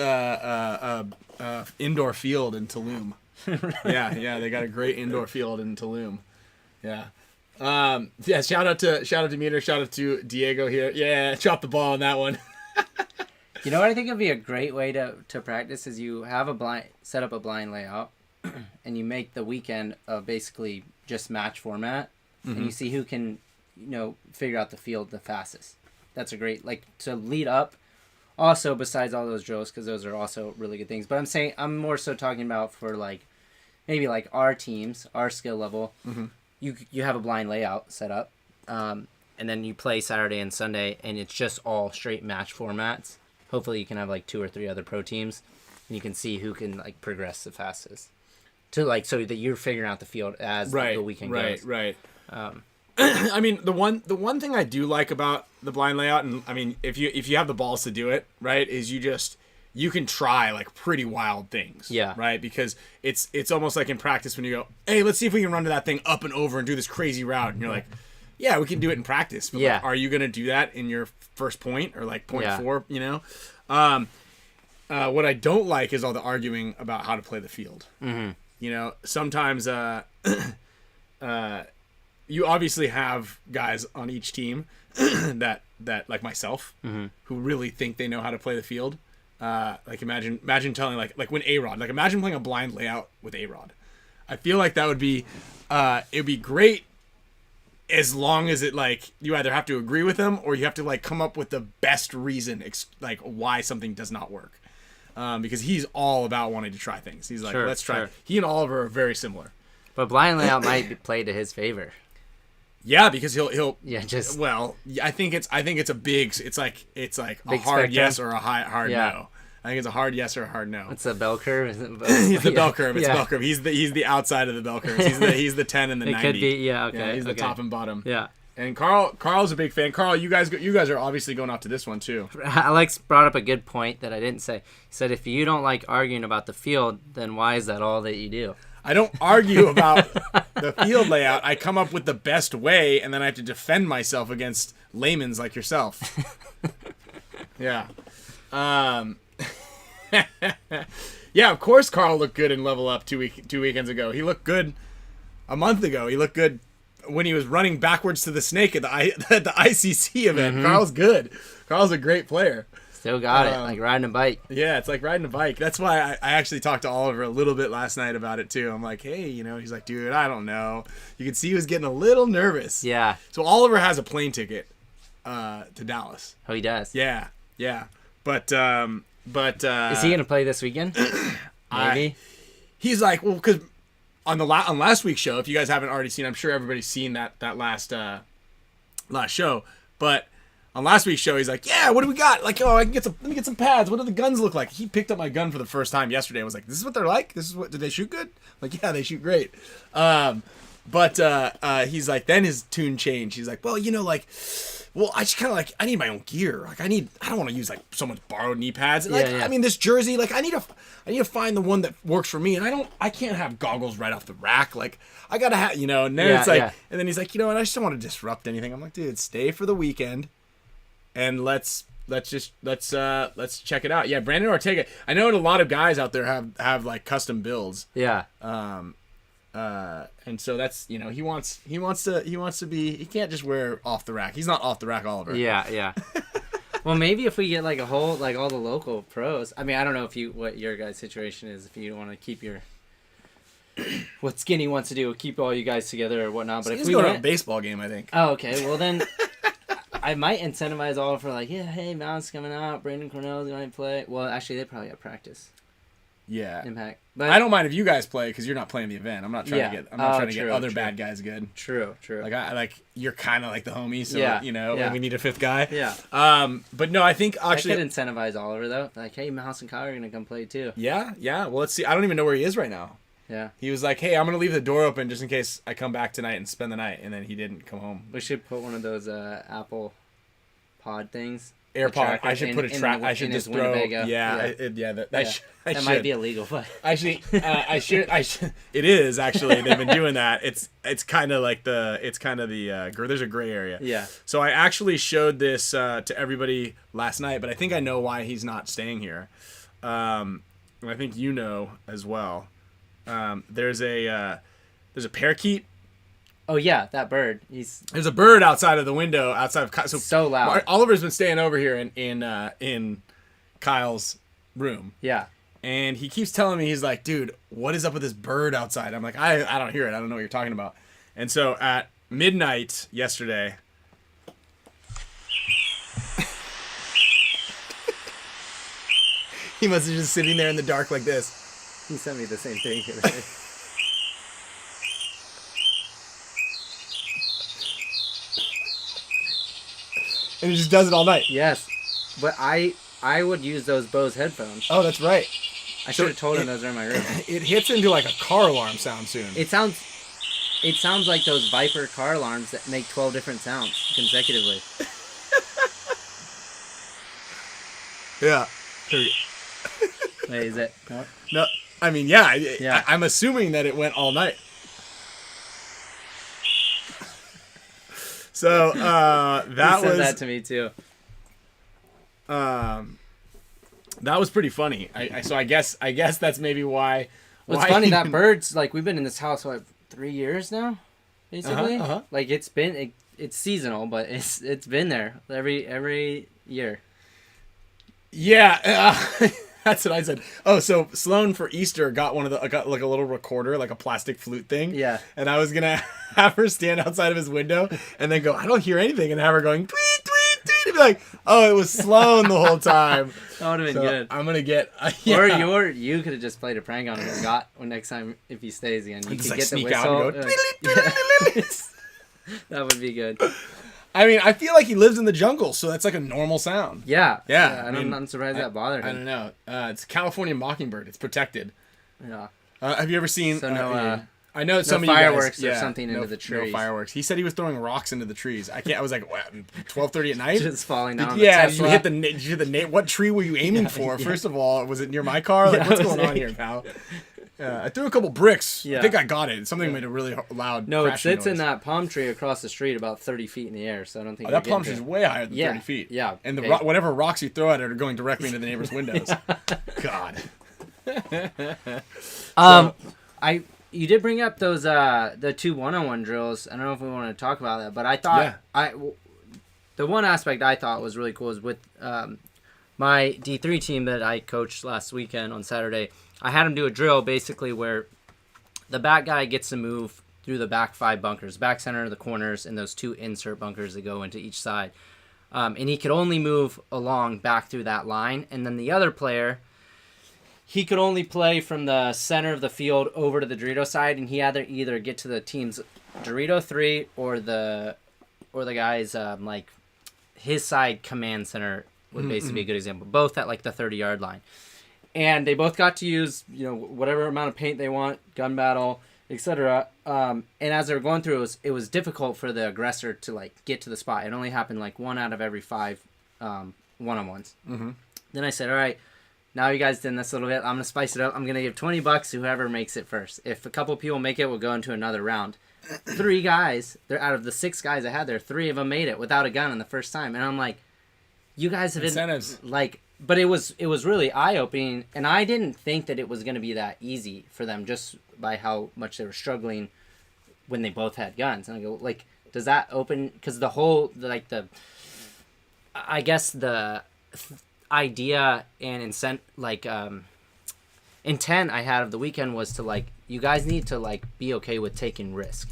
indoor field in Tulum. yeah, they got a great indoor field in Tulum. Yeah. Shout out to Meter, shout out to Diego here. Yeah, chop the ball on that one. You know what I think would be a great way to practice is you have set up a blind layout, and you make the weekend basically just match format, and you see who can, figure out the field the fastest. That's a great, to lead up. Also, besides all those drills, because those are also really good things. But I'm more so talking about for maybe our teams, our skill level. You have a blind layout set up, and then you play Saturday and Sunday, and it's just all straight match formats. Hopefully you can have 2 or 3 other pro teams, and you can see who can progress the fastest. So that you're figuring out the field as the weekend goes. Right. I mean, the one thing I do like about the blind layout, and I mean, if you have the balls to do it, right, is you can try pretty wild things. Yeah. Right? Because it's almost like in practice when you go, hey, let's see if we can run to that thing up and over and do this crazy route, and you're like, yeah, we can do it in practice. But are you gonna do that in your first point or point 4? What I don't like is all the arguing about how to play the field. Sometimes you obviously have guys on each team that like myself who really think they know how to play the field. Imagine telling when A-Rod, imagine playing a blind layout with A-Rod. I feel like that would be it'd be great as long as you either have to agree with them or you have to come up with the best reason why something does not work. Because he's all about wanting to try things. He's like, let's try. Sure. He and Oliver are very similar. But blind layout might play to his favor. Yeah, because he'll I think it's a big, it's like a big hard spectrum. Yes or a hard no. I think it's a hard yes or a hard no. It's a bell curve. He's the bell curve. It's bell curve. He's the outside of the bell curve. He's the 10 and the 90. It could be okay. Yeah, he's the top and bottom. Yeah. And Carl's a big fan. Carl, you guys are obviously going out to this one too. Alex brought up a good point that I didn't say. He said if you don't like arguing about the field, then why is that all that you do? I don't argue about the field layout. I come up with the best way, and then I have to defend myself against layman's like yourself. Yeah. Yeah, of course Carl looked good in Level Up 2 weekends ago. He looked good a month ago. He looked good when he was running backwards to the snake at the ICC event. Carl's good. Carl's a great player. Still got it, like riding a bike. Yeah, it's like riding a bike. That's why I actually talked to Oliver a little bit last night about it too. I'm like, hey, he's like, dude, I don't know. You could see he was getting a little nervous. Yeah. So Oliver has a plane ticket to Dallas. Oh, he does. Yeah. But is he gonna play this weekend? Maybe. He's like, well, because on last week's show, if you guys haven't already seen, I'm sure everybody's seen that last show, but. On last week's show, he's like, "Yeah, what do we got? Like, let me get some pads. What do the guns look like?" He picked up my gun for the first time yesterday. I was like, "This is what they're like. Did they shoot good?" Like, yeah, they shoot great. But he's like, then his tune changed. He's like, "Well, I just kind of like, I need my own gear. Like, I don't want to use like someone's borrowed knee pads. And I mean, this jersey, like, I need to find the one that works for me. And I can't have goggles right off the rack. Like, I gotta have, And then it's like, and then he's like, I just don't want to disrupt anything. I'm like, dude, stay for the weekend. And let's check it out. Yeah, Brandon Ortega. I know a lot of guys out there have like custom builds. Yeah. And so that's he wants to be. He can't just wear off the rack. He's not off the rack Oliver. Yeah. Well, maybe if we get like a whole like all the local pros. I mean, I don't know what your guys' situation is. If you want to keep your what Skinny wants to do, keep all you guys together or whatnot. But if we go to a baseball game, I think. Oh, okay. Well then. I might incentivize all for like, yeah, hey, Mount's coming out, Brandon Cornell's going to play. Well, actually, they probably have practice. Yeah. Impact. But I don't mind if you guys play because you're not playing the event. I'm not trying to get other true. Bad guys good. True. Like you're kind of like the homie, so yeah. we need a fifth guy. Yeah. But no, I think actually I could incentivize Oliver though. Like, hey, Mouse and Kyle are going to come play too. Yeah. Well, let's see. I don't even know where he is right now. Yeah. He was like, hey, I'm going to leave the door open just in case I come back tonight and spend the night, and then he didn't come home. We should put one of those Apple pod things. AirPod. I should put a track. I should just throw. That might be illegal, but actually, I should. It is actually. They've been doing that. It's kind of like there's a gray area. Yeah. So I actually showed this to everybody last night, but I think I know why he's not staying here. And I think as well. There's a parakeet. Oh yeah, that bird. There's a bird outside of the window outside of so loud. Oliver's been staying over here in Kyle's room. Yeah. And he keeps telling me, he's like, dude, what is up with this bird outside? I'm like, I don't hear it. I don't know what you're talking about. And so at midnight yesterday, he must have just sitting there in the dark like this. He sent me the same thing today. And he just does it all night. Yes. But I would use those Bose headphones. Oh, that's right. I should have told him those are in my room. It hits into like a car alarm sound soon. It sounds like those Viper car alarms that make 12 different sounds consecutively. Yeah. Wait, is it? No, I mean, yeah. I'm assuming that it went all night. So that was that to me too. That was pretty funny. So I guess that's maybe why. What's funny, that bird's like, we've been in this house for like 3 years now, basically. Like it's seasonal, but it's been there every year. Yeah. That's what I said. Oh, so Sloan for Easter got got like a little recorder, like a plastic flute thing. Yeah. And I was gonna have her stand outside of his window and then go, I don't hear anything, and have her going tweet tweet tweet, and be like, oh, it was Sloan the whole time. That would have been good. I'm gonna get. Or you could have just played a prank on him and got next time if he stays again. You could like get the sneak whistle. out and go. That would be good. I mean, I feel like he lives in the jungle, so that's like a normal sound. Yeah. Yeah. I'm surprised that bothered him. I don't know. It's a California mockingbird. It's protected. Yeah. Have you ever seen? So I know some fireworks of you guys, or something into the trees. No fireworks. He said he was throwing rocks into the trees. I was like, what, 12:30 at night? Just falling down. Did you hit the what tree were you aiming for? Yeah. First of all, was it near my car? Like, what's going on here, pal? I threw a couple bricks. Yeah. I think I got it. Something made a really loud. No, it sits noise. in that palm tree across the street, about 30 feet in the air. So I don't think that palm tree is way higher than 30 feet. Yeah, and whatever rocks you throw at it are going directly into the neighbor's windows. God. you did bring up those the 2 1-on-1 drills. I don't know if we want to talk about that, but I thought the one aspect I thought was really cool is with my D3 team that I coached last weekend on Saturday. I had them do a drill basically where the back guy gets to move through the back 5 bunkers, back center, the corners, and those 2 insert bunkers that go into each side. And he could only move along back through that line. And then the other player, he could only play from the center of the field over to the Dorito side, and he had to either get to the team's Dorito 3 or the guy's like his side command center would basically be a good example. Both at like the 30-yard line. And they both got to use, whatever amount of paint they want, gun battle, etc. And as they were going through, it was difficult for the aggressor to like get to the spot. It only happened like 1 out of every 5 one-on-ones. Mm-hmm. Then I said, all right, now you guys did this a little bit. I'm going to spice it up. I'm going to give $20 to whoever makes it first. If a couple people make it, we'll go into another round. 3 guys, they're out of the 6 guys I had there, 3 of them made it without a gun on the first time. And I'm like, you guys have incentives. But it was really eye-opening, and I didn't think that it was going to be that easy for them just by how much they were struggling when they both had guns. And I go, like, does that open... Because the whole, like, I guess the idea and intent I had of the weekend was to, like, you guys need to, like, be okay with taking risk.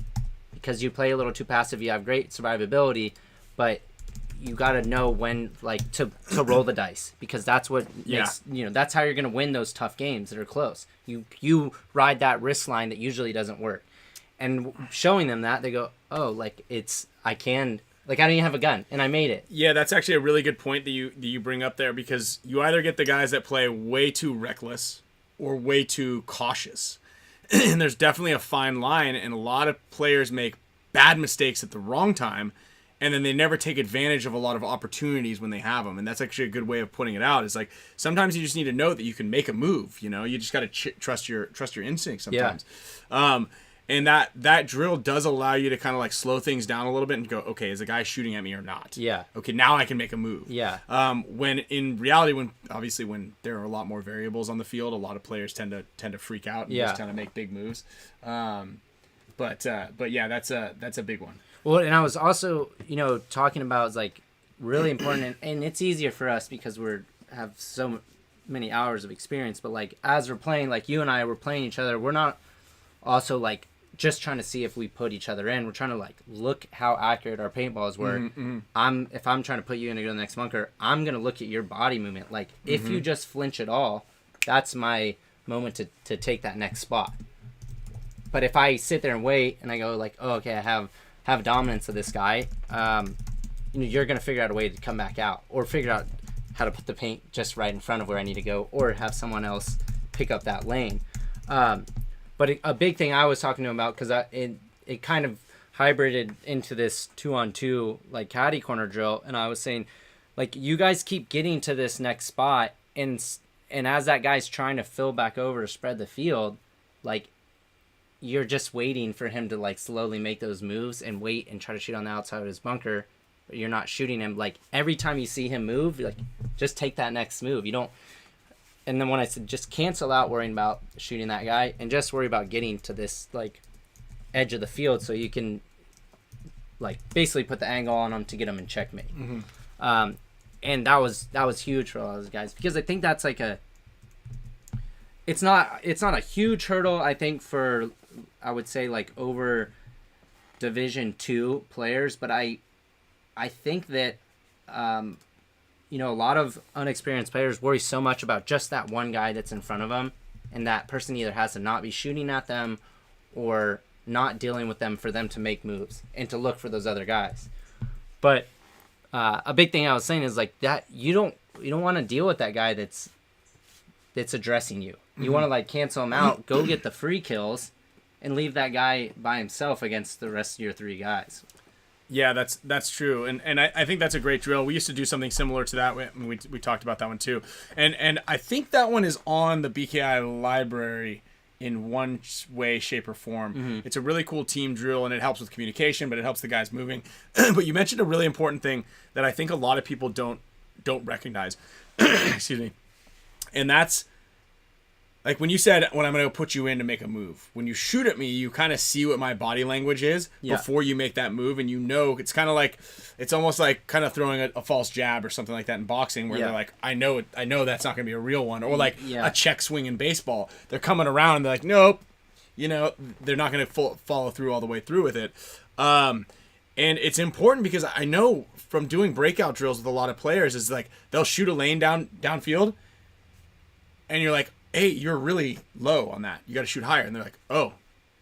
Because you play a little too passive, you have great survivability, but... you got to know when, like, to roll the dice, because that's what makes, that's how you're going to win those tough games that are close. You ride that risk line that usually doesn't work. And showing them that, they go, oh, like, I don't even have a gun, and I made it. Yeah, that's actually a really good point that you bring up there, because you either get the guys that play way too reckless or way too cautious. And there's definitely a fine line, and a lot of players make bad mistakes at the wrong time, and then they never take advantage of a lot of opportunities when they have them. And that's actually a good way of putting it out. Is like, sometimes you just need to know that you can make a move. You just got to trust your instincts sometimes. Yeah. And that drill does allow you to kind of like slow things down a little bit and go, okay, is the guy shooting at me or not? Yeah. Okay, now I can make a move. Yeah. When in reality, when there are a lot more variables on the field, a lot of players tend to freak out and just tend to make big moves. But yeah, that's a big one. Well, and I was also, talking about, like, really important, and it's easier for us because have so many hours of experience, but, like, as we're playing, like, you and I were playing each other, we're not also, like, just trying to see if we put each other in. We're trying to, like, look how accurate our paintballs were. Mm-hmm. If I'm trying to put you in to go to the next bunker, I'm going to look at your body movement. Like, if you just flinch at all, that's my moment to take that next spot. But if I sit there and wait, and I go, like, oh, okay, I have dominance of this guy, you're going to figure out a way to come back out, or figure out how to put the paint just right in front of where I need to go, or have someone else pick up that lane. But a big thing I was talking to him about, because it kind of hybrided into this 2-on-2 like caddy corner drill, and I was saying, like, you guys keep getting to this next spot, and as that guy's trying to fill back over to spread the field, like, you're just waiting for him to, like, slowly make those moves and wait and try to shoot on the outside of his bunker, but you're not shooting him. Like, every time you see him move, like, just take that next move. You don't. And then when I said just cancel out worrying about shooting that guy and just worry about getting to this, like, edge of the field so you can, like, basically put the angle on him to get him in checkmate. Mm-hmm. And that was huge for all those guys, because I think that's like it's not a huge hurdle, I think, for, I would say, like, over Division 2 players, but I think that a lot of unexperienced players worry so much about just that one guy that's in front of them, and that person either has to not be shooting at them or not dealing with them for them to make moves and to look for those other guys. But a big thing I was saying is, like, that you don't want to deal with that guy that's addressing you. You want to, like, cancel him out, go get the free kills, and leave that guy by himself against the rest of your 3 guys. Yeah, that's true, and I think that's a great drill. We used to do something similar to that. We talked about that one too, and I think that one is on the BKI library in one way, shape, or form. Mm-hmm. It's a really cool team drill, and it helps with communication, but it helps the guys moving. But you mentioned a really important thing that I think a lot of people don't recognize. Excuse me, and that's like when you said when I'm going to put you in to make a move, when you shoot at me, you kind of see what my body language is before you make that move, and it's kind of like it's almost like kind of throwing a false jab or something like that in boxing, where they're like, I know that's not going to be a real one, or like a check swing in baseball. They're coming around and they're like, nope, they're not going to follow through all the way through with it. And it's important because I know from doing breakout drills with a lot of players is like they'll shoot a lane downfield, and you're like, hey, you're really low on that. You got to shoot higher. And they're like, oh,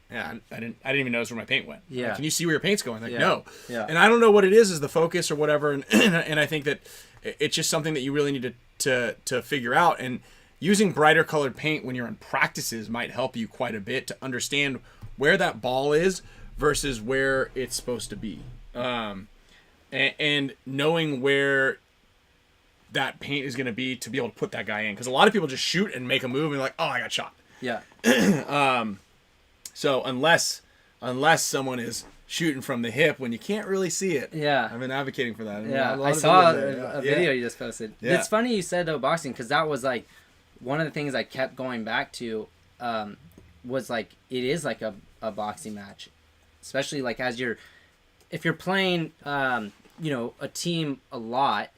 yeah, I didn't even notice where my paint went. Yeah. Like, can you see where your paint's going? Like, no. Yeah. And I don't know what it is the focus or whatever. And I think that it's just something that you really need to figure out. And using brighter colored paint when you're in practices might help you quite a bit to understand where that ball is versus where it's supposed to be. And knowing where that paint is going to be to be able to put that guy in, because a lot of people just shoot and make a move and they're like, oh, I got shot. Yeah. So unless someone is shooting from the hip when you can't really see it, I've been advocating for that. I saw a video you just posted. It's funny you said though boxing, because that was like one of the things I kept going back to. Was like it is like a boxing match, especially like if you're playing a team a lot.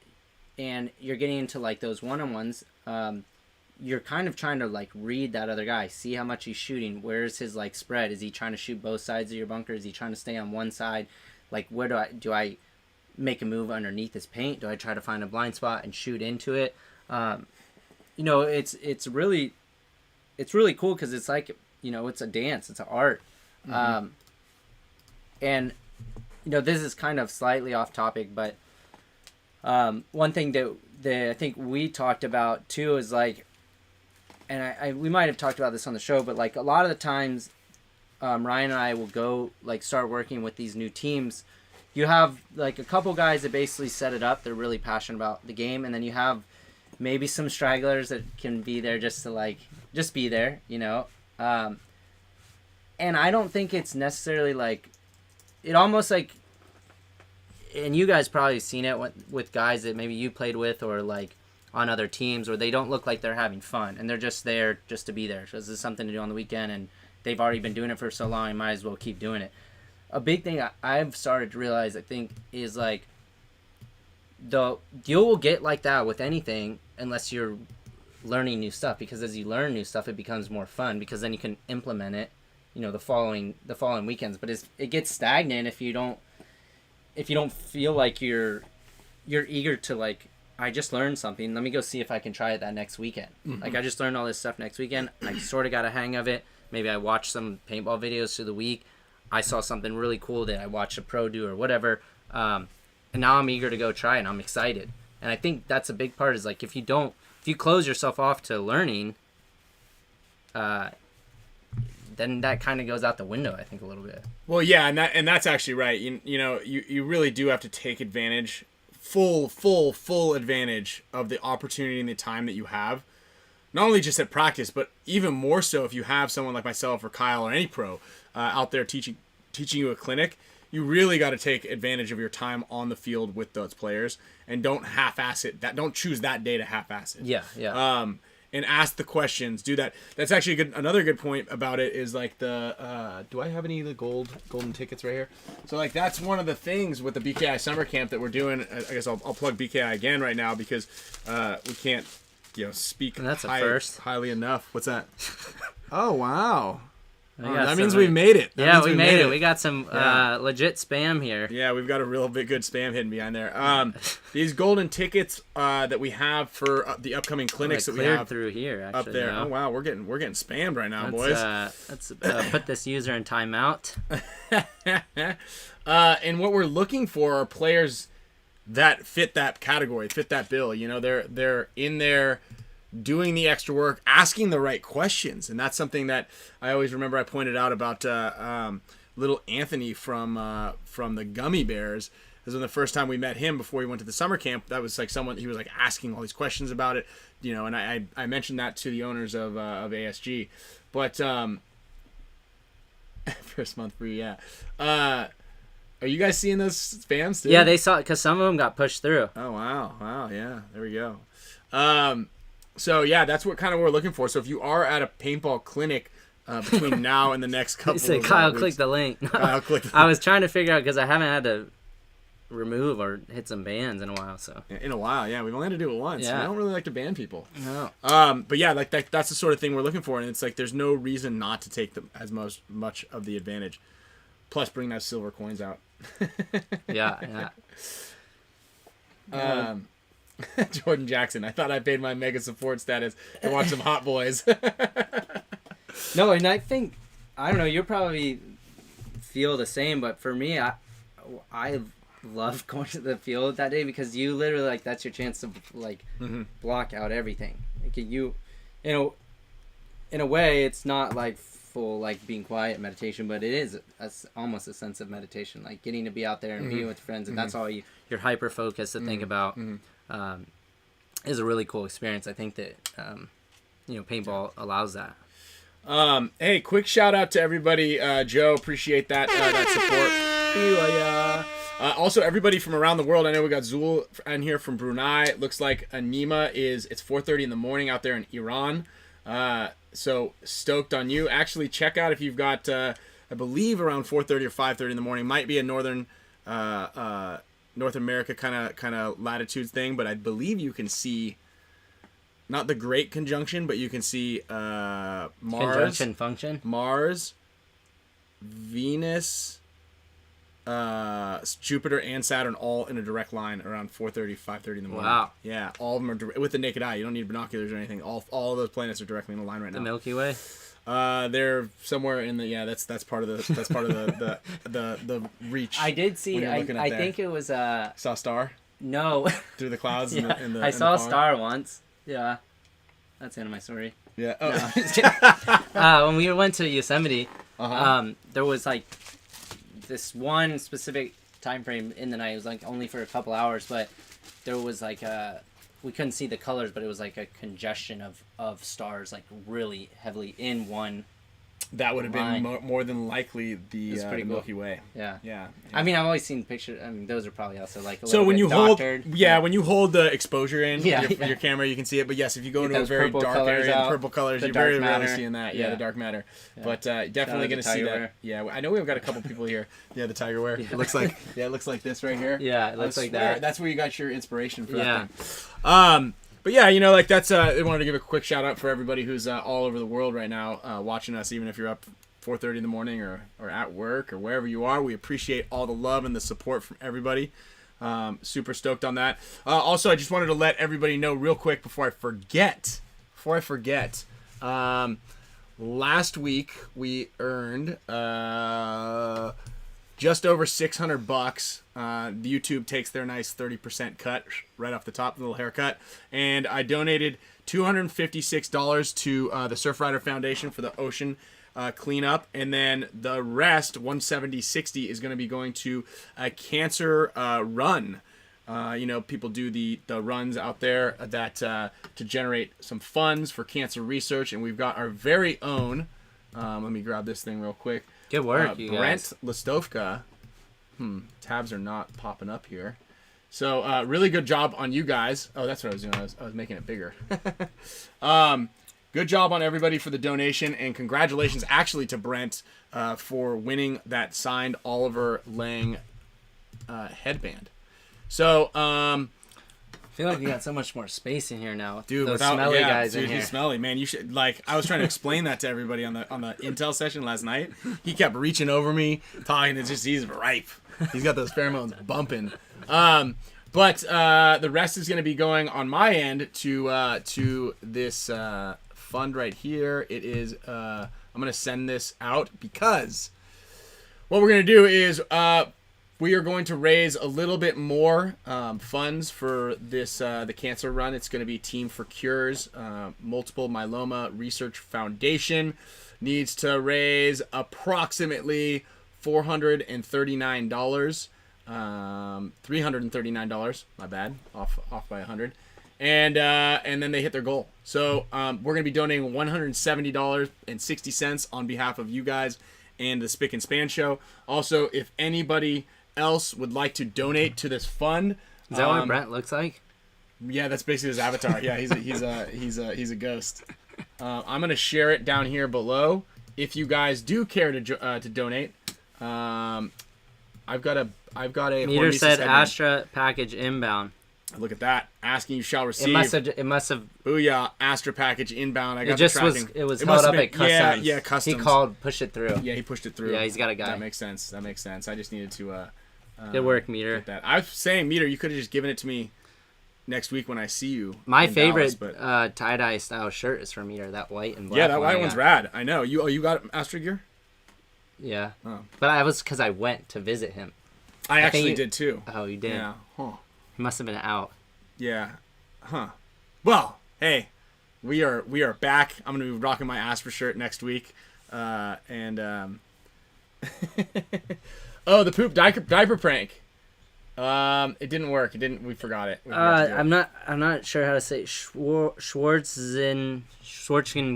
And you're getting into like those one-on-ones, you're kind of trying to like read that other guy, see how much he's shooting. Where's his like spread? Is he trying to shoot both sides of your bunker? Is he trying to stay on one side? Like where do I make a move underneath his paint? Do I try to find a blind spot and shoot into it? It's really cool because it's like it's a dance, it's an art. And this is kind of slightly off topic, but. One thing that I think we talked about too is like, and we might have talked about this on the show, but like a lot of the times, Ryan and I will go like start working with these new teams. You have like a couple guys that basically set it up. They're really passionate about the game. And then you have maybe some stragglers that can be there just to just be there, and I don't think it's necessarily like, it almost like, and you guys probably seen it with guys that maybe you played with or like on other teams where they don't look like they're having fun and they're just there just to be there. So this is something to do on the weekend and they've already been doing it for so long, you might as well keep doing it. A big thing I've started to realize, I think, is like you will get like that with anything unless you're learning new stuff, because as you learn new stuff, it becomes more fun because then you can implement it, the following weekends. But it gets stagnant if you don't feel like you're eager to like, I just learned something, let me go see if I can try it that next weekend. Mm-hmm. Like I just learned all this stuff next weekend. I sort of got a hang of it. Maybe I watched some paintball videos through the week. I saw something really cool that I watched a pro do or whatever. And now I'm eager to go try it and I'm excited. And I think that's a big part is like, if you close yourself off to learning, then that kind of goes out the window, I think, a little bit. Well, yeah, and that's actually right. You really do have to take advantage, full advantage of the opportunity and the time that you have. Not only just at practice, but even more so if you have someone like myself or Kyle or any pro out there teaching you a clinic. You really got to take advantage of your time on the field with those players and don't half-ass it. Don't choose that day to half-ass it. Yeah. And ask the questions. Do that. That's actually another good point about it is like the. Do I have any of the golden tickets right here? So like that's one of the things with the BKI summer camp that we're doing. I guess I'll plug BKI again right now because we can't speak. And that's a first. Highly enough. What's that? Oh wow. That means we made it. We made it. We got some legit spam here. Yeah, we've got a real big good spam hidden behind there. These golden tickets that we have for the upcoming clinics that we have through here actually, up there. Oh wow, we're getting spammed right now, boys. Let's put this user in timeout. And what we're looking for are players that fit that category, fit that bill. They're in there doing the extra work, asking the right questions. And that's something that I always remember I pointed out about little Anthony from the Gummy Bears. Because when the first time we met him before he went to the summer camp, that was like he was like asking all these questions about it, and I mentioned that to the owners of ASG. But first month free, yeah. Are you guys seeing those spams too? Yeah, they saw it because some of them got pushed through. Oh, wow, yeah, there we go. So yeah, that's what kind of we're looking for. So if you are at a paintball clinic between now and the next couple You say, of Kyle, weeks, click the link. Kyle, click the I was trying to figure out because I haven't had to remove or hit some bans in a while. So in a while, yeah, we've only had to do it once. Yeah. We don't really like to ban people. no. But yeah, like that's the sort of thing we're looking for, and it's like there's no reason not to take as much of the advantage. Plus, bring those silver coins out. Yeah. Jordan Jackson, I thought I paid my mega support status to watch some Hot Boys. No, and I think I don't know. You'll probably feel the same, but for me, I love going to the field that day because you literally like that's your chance to like block out everything. Like you know, in a way, it's not like full like being quiet meditation, but it is almost a sense of meditation, like getting to be out there and being with friends, and that's all you're hyper focused to think about. Is a really cool experience. I think that paintball allows that. Hey, quick shout out to everybody. Joe, appreciate that support. Also, everybody from around the world. I know we got Zul in here from Brunei. It looks like Anima it's 4:30 in the morning out there in Iran. So stoked on you. Actually, check out if you've got, I believe around 4:30 or 5:30 in the morning. Might be a northern North America kind of latitudes thing, but I believe you can see not the Great Conjunction, but you can see Mars, Conjunction function, Mars, Venus, Jupiter, and Saturn all in a direct line around 4:30, 5:30 in the morning. Wow. Yeah, all of them are with the naked eye. You don't need binoculars or anything. All of those planets are directly in a line right now. the Milky Way. They're somewhere in the that's part of the reach. I did see. I think it was saw a star no through the clouds. yeah. I saw a star once. Yeah, that's the end of my story. Yeah. No, I'm just kidding. When we went to Yosemite, there was like this one specific time frame in the night. It was like only for a couple hours, but there was like we couldn't see the colors, but it was like a congestion of stars, like really heavily in one. That would have been more than likely the cool. Milky Way. Yeah. Yeah. I mean, I've always seen pictures. I mean, those are probably also like a so little when bit you doctored, when you hold the exposure in with your camera, you can see it. But yes, if you go into a very dark area, and purple colors, you're very rarely seeing that. Yeah, the dark matter. Yeah. But definitely going to see that. Yeah, I know we've got a couple people here. Yeah, the Tiger Wear. Yeah. It looks like this right here. Yeah, it looks like that. That's where you got your inspiration for that thing. But yeah, like that's. I wanted to give a quick shout out for everybody who's all over the world right now watching us, even if you're up 4:30 in the morning or at work or wherever you are. We appreciate all the love and the support from everybody. Super stoked on that. Also, I just wanted to let everybody know real quick before I forget. Last week we earned just over $600. YouTube takes their nice 30% cut right off the top, little haircut, and I donated $256 to the Surfrider Foundation for the ocean cleanup, and then the rest, $170.60, is going to be going to a cancer run. People do the runs out there that to generate some funds for cancer research, and we've got our very own. Let me grab this thing real quick. Good work, you Brent guys. Listovka. Tabs are not popping up here. So really good job on you guys. Oh, that's what I was doing. I was making it bigger. Good job on everybody for the donation, and congratulations actually to Brent for winning that signed Oliver Lang headband. So, I feel like we got so much more space in here now. Dude, those smelly guys in dude, here. He's smelly, man. You should I was trying to explain that to everybody on the Intel session last night. He kept reaching over me, talking. He's ripe. He's got those pheromones bumping. But the rest is going to be going on my end to this fund right here. It is I'm going to send this out because what we're going to do is we are going to raise a little bit more funds for this the cancer run. It's going to be Team for Cures Multiple Myeloma Research Foundation needs to raise approximately $439. $339. My bad. Off by 100. And then they hit their goal. So we're gonna be donating $170.60 on behalf of you guys and the Spick and Span Show. Also, if anybody else would like to donate to this fund, is that what Brent looks like? Yeah, that's basically his avatar. Yeah, he's a ghost. I'm gonna share it down here below. If you guys do care to donate, I've got a Meter Hormesis said headband. Astra package inbound. Look at that. Asking you shall receive. It must have. Booyah! Astra package inbound. I got It just the was. tracking. It was must held up have at been- customs. Yeah, customs. He called, pushed it through. Yeah, he pushed it through. Yeah, he's got a guy. That makes sense. I just needed to. Good work, Meter. Get that. I was saying, Meter, you could have just given it to me next week when I see you. My in favorite Dallas, but... tie-dye style shirt is from Meter. That white and black. Yeah, that one white I one's got. rad. I know. You got Astra gear? Yeah. Oh. But I was because I went to visit him. I actually you- did too. Oh, you did? Yeah. Huh. He must have been out. Yeah. Huh. Well, hey, we are back. I'm gonna be rocking my Astra shirt next week. Oh, the poop diaper prank. It didn't work. It didn't. We forgot it. We forgot to do it. I'm not sure how to say it. Schwartzen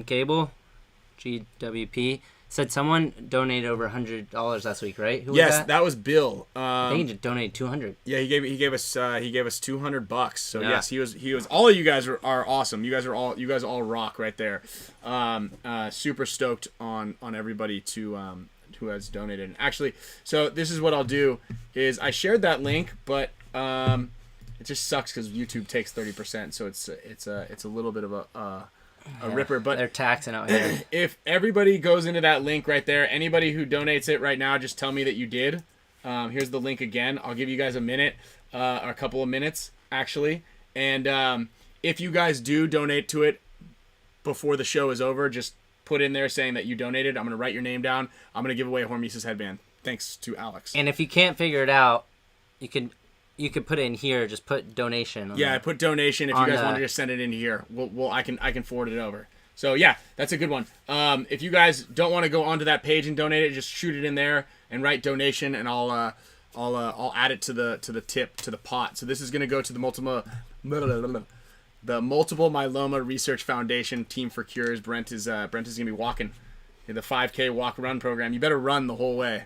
Cable, GWP said someone donated over $100 last week, right? Who was Yes, that? that was Bill. I think he just donated 200. Yeah, he gave us $200. So Yeah. yes, he was. All of you guys are awesome. You guys all rock right there. Super stoked on everybody who has donated. And actually, so this is what I'll do is I shared that link, but it just sucks because YouTube takes 30%, so it's a little bit of a ripper. But They're taxing out here. if everybody goes into that link right there, anybody who donates it right now, just tell me that you did. Here's the link again. I'll give you guys a minute, or a couple of minutes actually. And if you guys do donate to it before the show is over, just put in there saying that you donated. I'm gonna write your name down. I'm gonna give away a HORMESIS headband. Thanks to Alex. And if you can't figure it out, you could put it in here. Just put donation. Yeah, I put donation. If you guys want to just send it in here, I can forward it over. So yeah, that's a good one. If you guys don't want to go onto that page and donate it, just shoot it in there and write donation, and I'll add it to the pot. So this is gonna go to the multiple myeloma research foundation team for cures. Brent is gonna be walking in the 5K walk run program. You better run the whole way.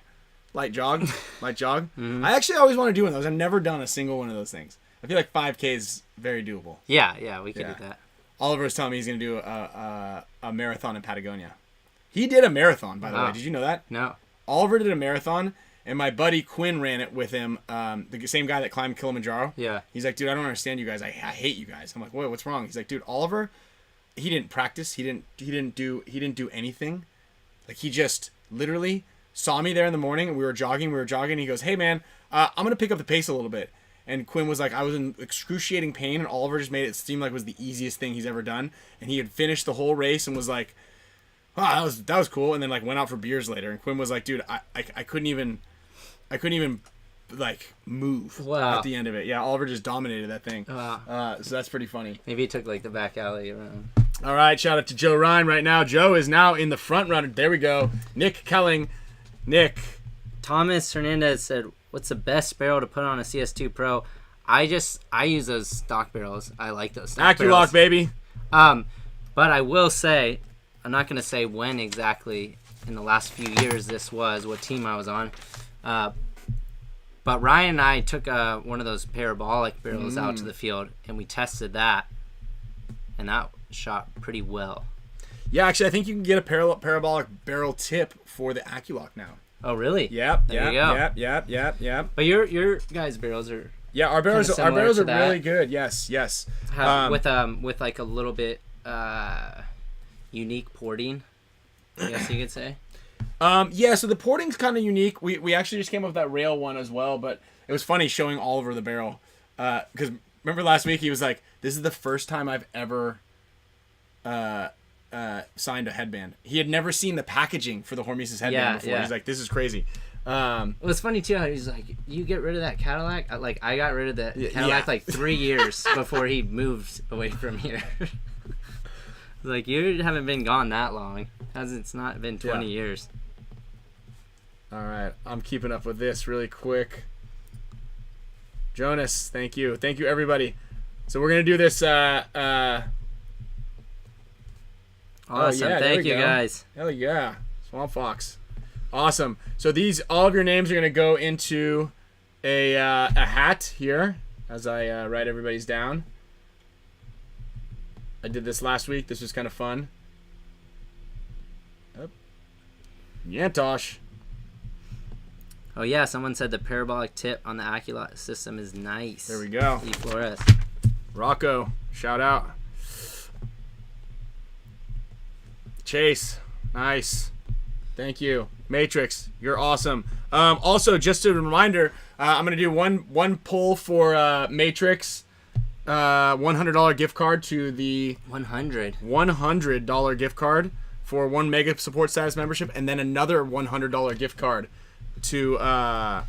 Light jog. Mm-hmm. I actually always want to do one of those. I've never done a single one of those things. I feel like 5K is very doable. Yeah, we could do that. Oliver was telling me he's going to do a marathon in Patagonia. He did a marathon, by the way. Did you know that? No. Oliver did a marathon, and my buddy Quinn ran it with him, the same guy that climbed Kilimanjaro. Yeah. He's like, dude, I don't understand you guys. I hate you guys. I'm like, wait, what's wrong? He's like, dude, Oliver, he didn't practice. He didn't do anything. Like, he just literally saw me there in the morning, and we were jogging. And he goes, hey, man, I'm going to pick up the pace a little bit. And Quinn was like, I was in excruciating pain, and Oliver just made it seem like it was the easiest thing he's ever done. And he had finished the whole race and was like, wow, that was cool. And then like went out for beers later. And Quinn was like, dude, I couldn't even like move at the end of it. Yeah, Oliver just dominated that thing. Wow. So that's pretty funny. Maybe he took like the back alley around. All right, shout out to Joe Ryan right now. Joe is now in the front runner. There we go. Nick Kelling. Nick. Thomas Hernandez said, what's the best barrel to put on a CS2 Pro? I use those stock barrels. I like those stock barrels. AccuLock, baby. But I will say, I'm not going to say when exactly in the last few years this was, what team I was on. But Ryan and I took one of those parabolic barrels out to the field, and we tested that, and that shot pretty well. Yeah, actually, I think you can get a parabolic barrel tip for the AccuLock now. Oh, really? Yep. There you go. Yep. But your guys' barrels are our barrels kinda similar are to that. really good. Yes. with like a little bit unique porting, I guess you could say. So the porting's kind of unique. We actually just came up with that rail one as well, but it was funny showing Oliver the barrel because remember last week he was like, "This is the first time I've ever signed a headband." He had never seen the packaging for the HORMESIS headband before. Yeah. He's like, "This is crazy." Well, it's funny too how he's like, "You get rid of that Cadillac." I got rid of the Cadillac like 3 years before he moved away from here. Like, you haven't been gone that long. It's not been 20 years. All right, I'm keeping up with this really quick. Jonas, thank you everybody. So we're gonna do this. Awesome, thank you guys. Hell yeah, Swamp Fox. Awesome. So all of your names are gonna go into a hat here as I write everybody's down. I did this last week. This was kind of fun. Oh. Yantosh. Oh yeah, someone said the parabolic tip on the Aculot system is nice. There we go. E. Flores. Rocco, shout out. Chase, nice. Thank you. Matrix, you're awesome. Also, just a reminder, I'm gonna do one pull for Matrix. $100 gift card to the $100 gift card for 1 mega support status membership, and then another $100 gift card to another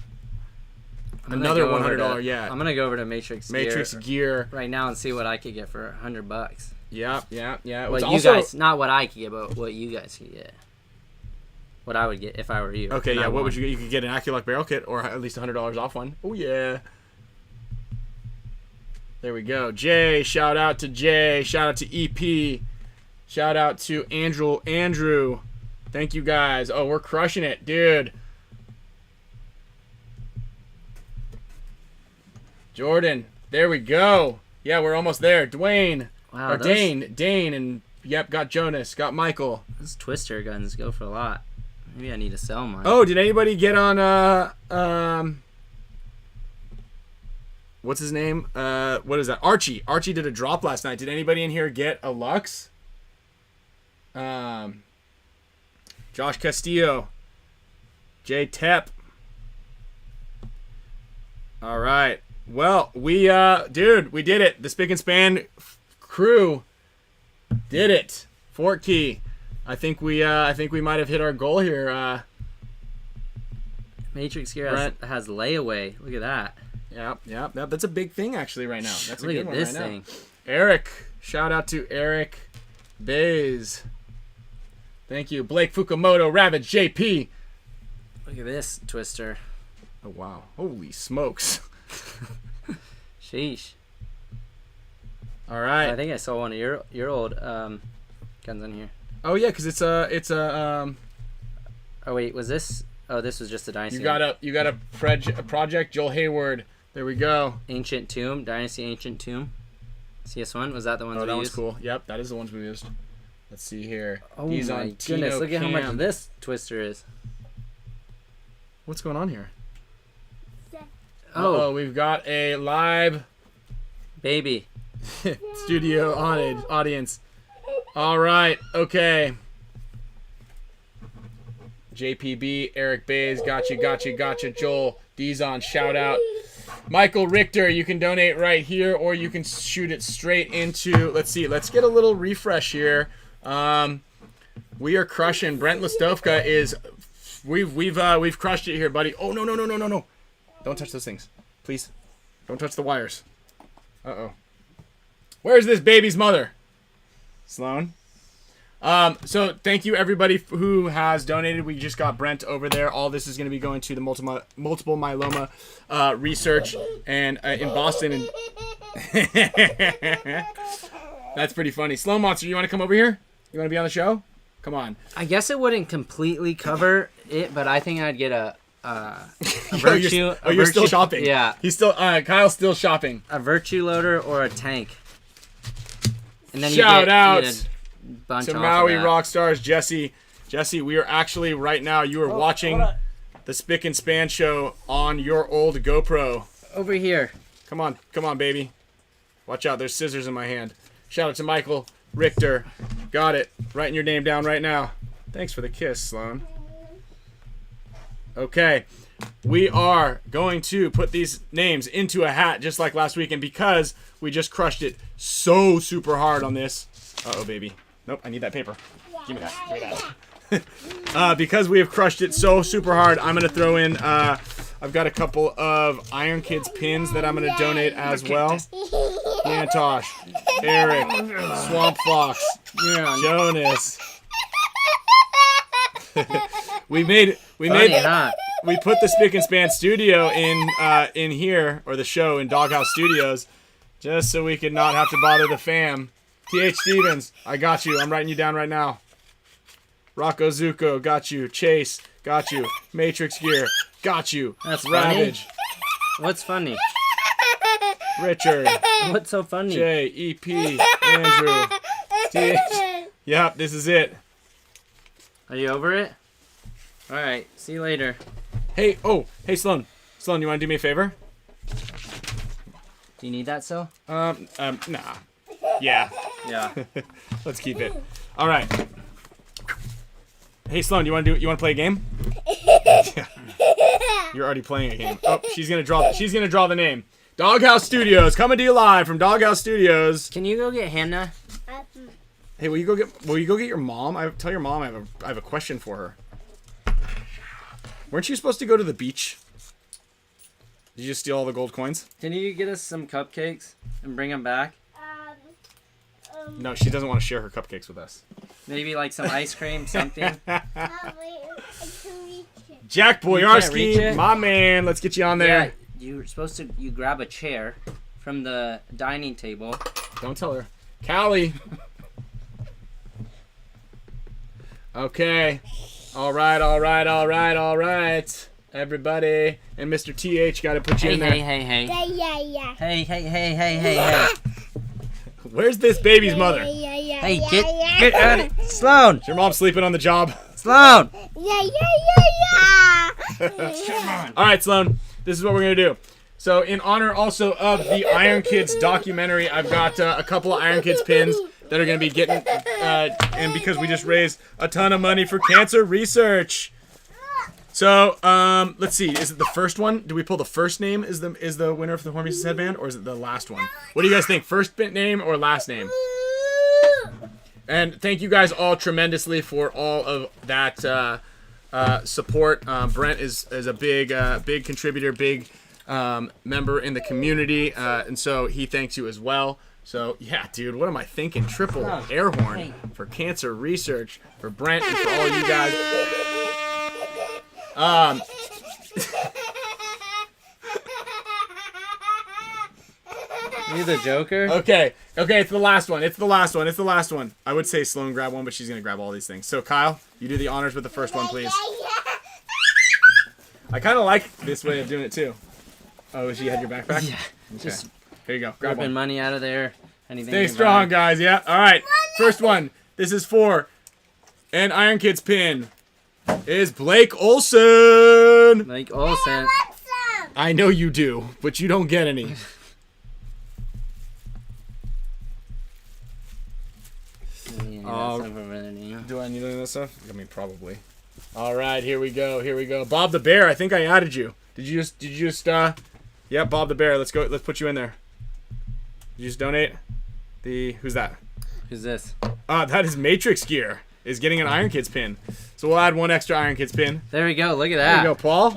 $100. Yeah, I'm gonna go over to Matrix Gear right now and see what I could get for $100. Yeah. What you guys, not what I could get, but what you guys could get. What I would get if I were you. Okay, yeah. What would you get? You could get an Aculock barrel kit, or at least $100 off one. Oh yeah. There we go. Jay, shout out to Jay. Shout out to EP. Shout out to Andrew. Thank you guys. Oh, we're crushing it, dude. Jordan, there we go. Yeah, we're almost there. Dwayne, Wow, or Dane, and yep, got Jonas, got Michael. Those twister guns go for a lot. Maybe I need to sell mine. Oh, did anybody get on what's his name? What is that? Archie. Archie did a drop last night. Did anybody in here get a Lux? Josh Castillo. Jay Tepp. All right. Well, we did it. The Spick and Span crew did it. Fort Key. I think we might have hit our goal here. Matrix Gear has layaway. Look at that. Yeah. That's a big thing actually right now. That's a Look good at one this right thing. now. Eric, shout out to Eric Bays. Thank you. Blake Fukumoto, Ravage JP. Look at this twister. Oh wow. Holy smokes. Sheesh. All right. I think I saw one of your old guns on here. Oh yeah, because it's a Oh wait, was this? Oh, this was just a Dynasty. You got a project Joel Hayward. There we go. Ancient Tomb, Dynasty Ancient Tomb. CS1, was that the ones Oh, we that used? one's cool. Yep, that is the ones we used. Let's see here. Oh He's my on goodness, Tino look at how much Cam. this twister is. What's going on here? Oh, We've got a live baby. studio audience. All right, okay. JPB, Eric Bays, gotcha. Joel Dizon, shout out. Michael Richter, you can donate right here, or you can shoot it straight into. Let's see. Let's get a little refresh here. We are crushing. Brent Listovka is. We've crushed it here, buddy. Oh no! Don't touch those things, please. Don't touch the wires. Uh-oh. Where's this baby's mother? Sloan. So thank you everybody who has donated. We just got Brent over there. All this is going to be going to the multiple myeloma research and in Boston. And that's pretty funny. Slow Monster, you want to come over here? You want to be on the show? Come on. I guess it wouldn't completely cover it, but I think I'd get a virtue. You're still shopping. Yeah. He's still. Kyle's still shopping. A virtue loader or a tank. And then Shout out you get a bunch to off Maui of that. Rockstars, Jesse. Jesse, we are actually right now. You are watching the Spick and Span show on your old GoPro. Over here. Come on, baby. Watch out, there's scissors in my hand. Shout out to Michael Richter. Got it. Writing your name down right now. Thanks for the kiss, Sloan. Okay, we are going to put these names into a hat just like last week, and because we just crushed it so super hard on this. Uh-oh, baby. Nope, I need that paper. Give me that. Because we have crushed it so super hard, I'm going to throw in, I've got a couple of Iron Kids pins that I'm going to donate as well. Antosh, Eric, Swamp Fox, Jonas. We put the Spick and Span studio in here, or the show in Doghouse Studios, just so we could not have to bother the fam. T.H. Stevens, I got you. I'm writing you down right now. Rocco Zuko, got you. Chase, got you. Matrix Gear, got you. That's Ravage. funny. What's funny? Richard. What's so funny? Jay, EP, Andrew. Yep, this is it. Are you over it? All right. See you later. Hey, Sloan. Sloan, you want to do me a favor? Do you need that still? Nah. Yeah. Yeah. Let's keep it. All right. Hey, Sloan, you want to play a game? You're already playing a game. Oh, she's gonna draw the name. Doghouse Studios, coming to you live from Doghouse Studios. Can you go get Hannah? Hey, will you go get your mom? Tell your mom I have a question for her. Weren't you supposed to go to the beach? Did you just steal all the gold coins? Can you get us some cupcakes and bring them back? No, she doesn't want to share her cupcakes with us. Maybe like some ice cream, something. Jack reach Boyarski, it? my man. Let's get you on there. Yeah, you're supposed to. You grab a chair from the dining table. Don't tell her. Callie. Okay. All right. Everybody. And Mr. TH got to put you in there. Hey. Hey. Where's this baby's mother? Hey, get out of it. Sloan. Is your mom sleeping on the job? Sloan. All right, Sloan. This is what we're going to do. So in honor also of the Iron Kids documentary, I've got a couple of Iron Kids pins that are going to be getting, and because we just raised a ton of money for cancer research. So, let's see. Is it the first one? Do we pull the first name is the winner of the HORMESIS headband, or is it the last one? What do you guys think? First name or last name? And thank you guys all tremendously for all of that support. Brent is a big contributor, big member in the community, and so he thanks you as well. So yeah, dude, what am I thinking? Triple air horn for cancer research for Brent and for all you guys. You the Joker? Okay, it's the last one. It's the last one. I would say Sloan grab one, but she's gonna grab all these things. So Kyle, you do the honors with the first one, please. I kind of like this way of doing it too. Oh, she had your backpack? Yeah. Okay. Just Here you go. Grab ripping one. money out of there. Anything Stay you strong, buy. guys. Yeah. All right. First one. This is for an Iron Kids pin. Is Blake Olson. Like Olsen. I know you do, but you don't get any. Do I need any of this stuff? I mean, probably. All right, here we go. Bob the Bear. I think I added you. Did you just? Yeah, Bob the Bear. Let's go. Let's put you in there. Did you just donate? Who's that? Who's this? That is Matrix Gear. Is getting an Iron Kids pin. So we'll add one extra Iron Kids pin. There we go. Look at There that. you go, Paul.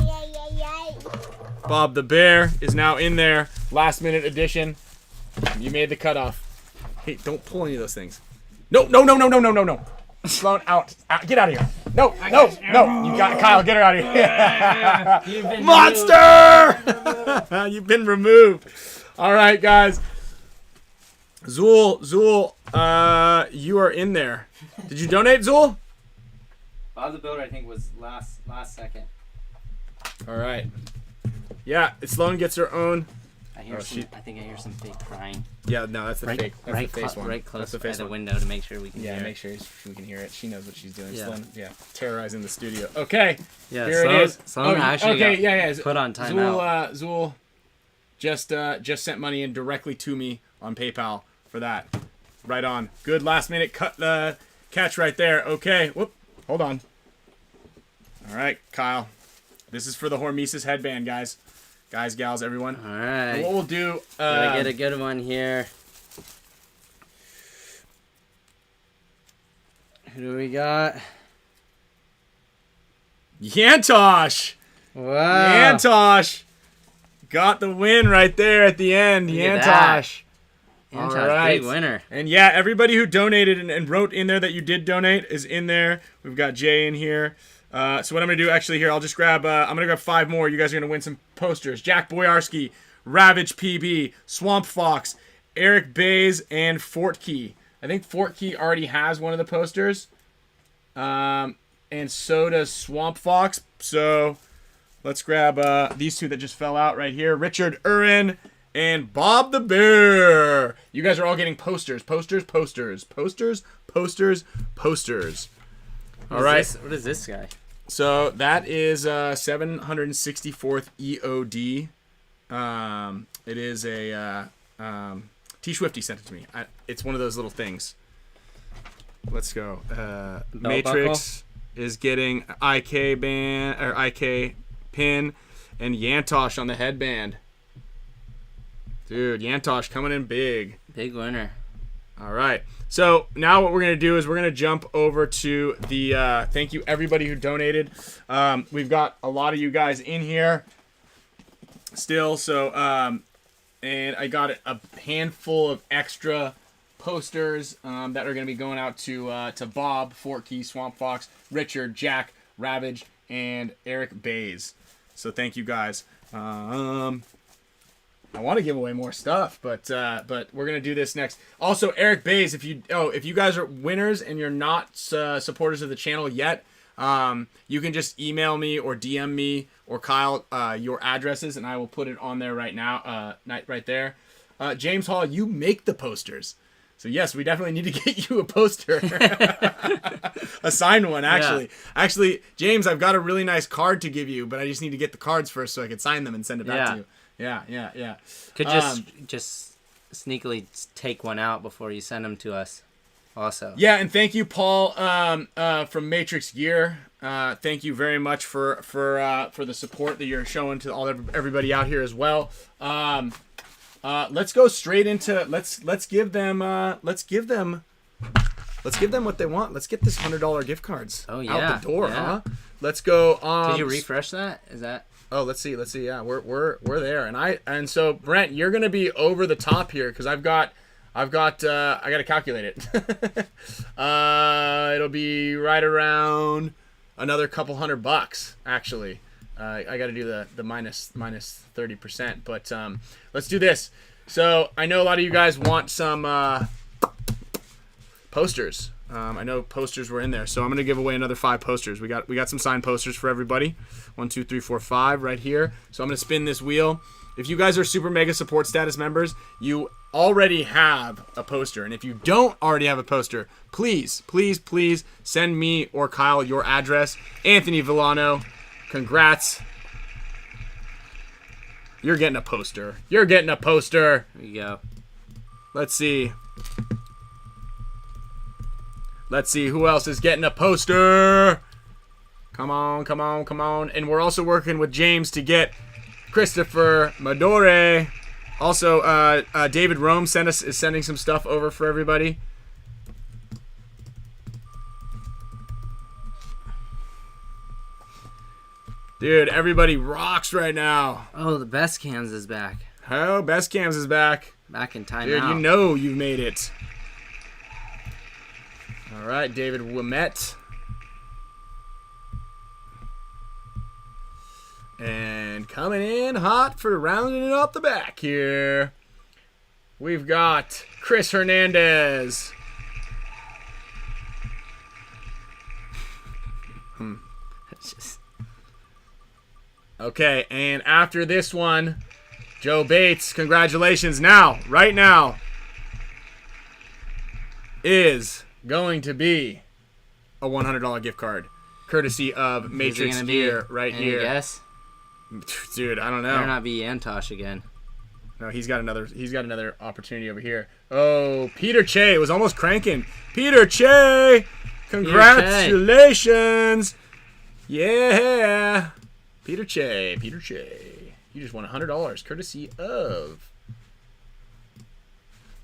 Bob the Bear is now in there. Last minute edition. You made the cutoff. Hey, don't pull any of those things. No. Sloan, out. Get out of here. No. You got Kyle. Get her out of here. Monster! You've been removed. All right, guys. Zool, you are in there. Did you donate, Zool? Bob the Builder, I think, was last second. All right. Yeah, Sloan gets her own. I think I hear some fake crying. Yeah, no, that's the fake. That's right, the face one. right close That's the by face the one. window to make sure we can Yeah, hear make it. sure we can hear it. She knows what she's doing. Yeah. Sloan, terrorizing the studio. Okay, Yeah, here Sloan, it is. Sloan actually got put on timeout. Zool just sent money in directly to me on PayPal for that. Right on. Good last minute catch right there. Okay, whoop. Hold on. All right, Kyle. This is for the HORMESIS headband, guys. Guys, gals, everyone. All right. And what we'll do... Gotta get a good one here. Who do we got? Yantosh! Wow. Yantosh! Got the win right there at the end. Look at that. Yantosh. Yantosh, All right. big winner. And yeah, everybody who donated and wrote in there that you did donate is in there. We've got Jay in here. So what I'm going to do actually here, I'll just grab, I'm going to grab 5 more. You guys are going to win some posters. Jack Boyarski, Ravage PB, Swamp Fox, Eric Bays, and Fort Key. I think Fort Key already has one of the posters. And so does Swamp Fox. So let's grab these two that just fell out right here. Richard Urin and Bob the Bear. You guys are all getting posters. All right. What is this guy? So that is 764th EOD. It is a T Swifty sent it to me. It's one of those little things. Let's go. Matrix is getting IK band or IK pin, and Yantosh on the headband. Dude, Yantosh coming in big. Big winner. All right. So now what we're going to do is we're going to jump over to the thank you everybody who donated. We've got a lot of you guys in here still. So and I got a handful of extra posters that are going to be going out to Bob, Fortkey, Swamp Fox, Richard, Jack, Ravage, and Eric Bays. So thank you guys. I want to give away more stuff, but we're gonna do this next. Also, Eric Bays, if you guys are winners and you're not supporters of the channel yet, you can just email me or DM me or Kyle your addresses, and I will put it on there right now. Right there. James Hall, you make the posters, so yes, we definitely need to get you a poster, a signed one. Actually, James, I've got a really nice card to give you, but I just need to get the cards first so I can sign them and send it back to you. Yeah. Could just sneakily take one out before you send them to us. Also. Yeah, and thank you, Paul, from Matrix Gear. Thank you very much for the support that you're showing to everybody out here as well. Let's go straight into let's give them what they want. Let's get this $100 gift cards out the door, huh? Let's go. Did you refresh that? Is that? Oh, let's see. Yeah, we're there, and so Brent, you're gonna be over the top here because I gotta calculate it. It'll be right around another couple $100 actually. I gotta do the minus 30%, but let's do this. So I know a lot of you guys want some posters. I know posters were in there, so I'm gonna give away another 5 posters. We got some signed posters for everybody. 1, 2, 3, 4, 5 right here. So I'm gonna spin this wheel. If you guys are super mega support status members, you already have a poster, and if you don't already have a poster, please send me or Kyle your address. Anthony Villano, congrats. You're getting a poster. There you go. Let's see who else is getting a poster. Come on. And we're also working with James to get Christopher Madore. Also, David Rome is sending some stuff over for everybody. Dude, everybody rocks right now. Oh, the Best Cams is back. Oh, Best Cams is back. Back in time. Dude, you know you've made it. All right, David Wimet. And coming in hot for rounding it up the back here, we've got Chris Hernandez. Okay, and after this one, Joe Bates, congratulations. Right now, is going to be a $100 gift card, courtesy of Matrix Gear right here. Guess? Dude, I don't know. Better not be Yantosh again. No, he's got another opportunity over here. Oh, Peter Che was almost cranking. Peter Che, congratulations! Yeah, Peter Che, you just won $100, courtesy of.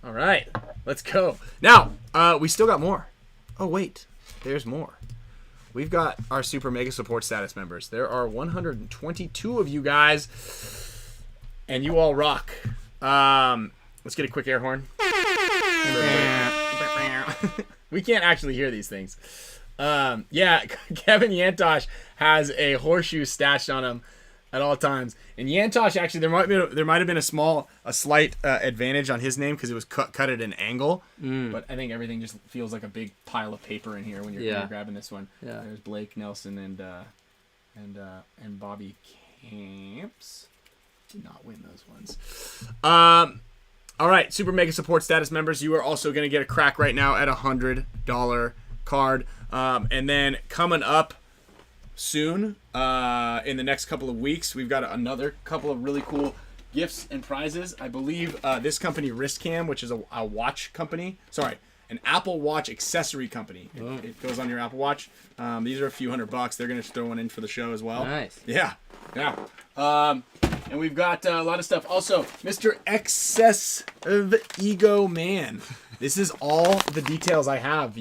All right, let's go. Now, we still got more. Oh wait, there's more. We've got our super mega support status members. There are 122 of you guys, and you all rock. Let's get a quick air horn. We can't actually hear these things. Yeah, Kevin Yantosh has a horseshoe stashed on him at all times. And Yantosh, actually, there might have been a slight advantage on his name because it was cut at an angle. But I think everything just feels like a big pile of paper in here when you're grabbing this one. Yeah. There's Blake Nelson and Bobby Camps. do not win those ones. All right, Super Mega Support Status members, you are also going to get a crack right now at $100 card. And then coming up soon, in the next couple of weeks, we've got another couple of really cool gifts and prizes. I believe this company, Wristcam, which is a watch company. Sorry, an Apple Watch accessory company. It goes on your Apple Watch. These are a few $100. They're going to throw one in for the show as well. Nice. Yeah. And we've got a lot of stuff. Also, Mr. Excessive Ego Man. This is all the details I have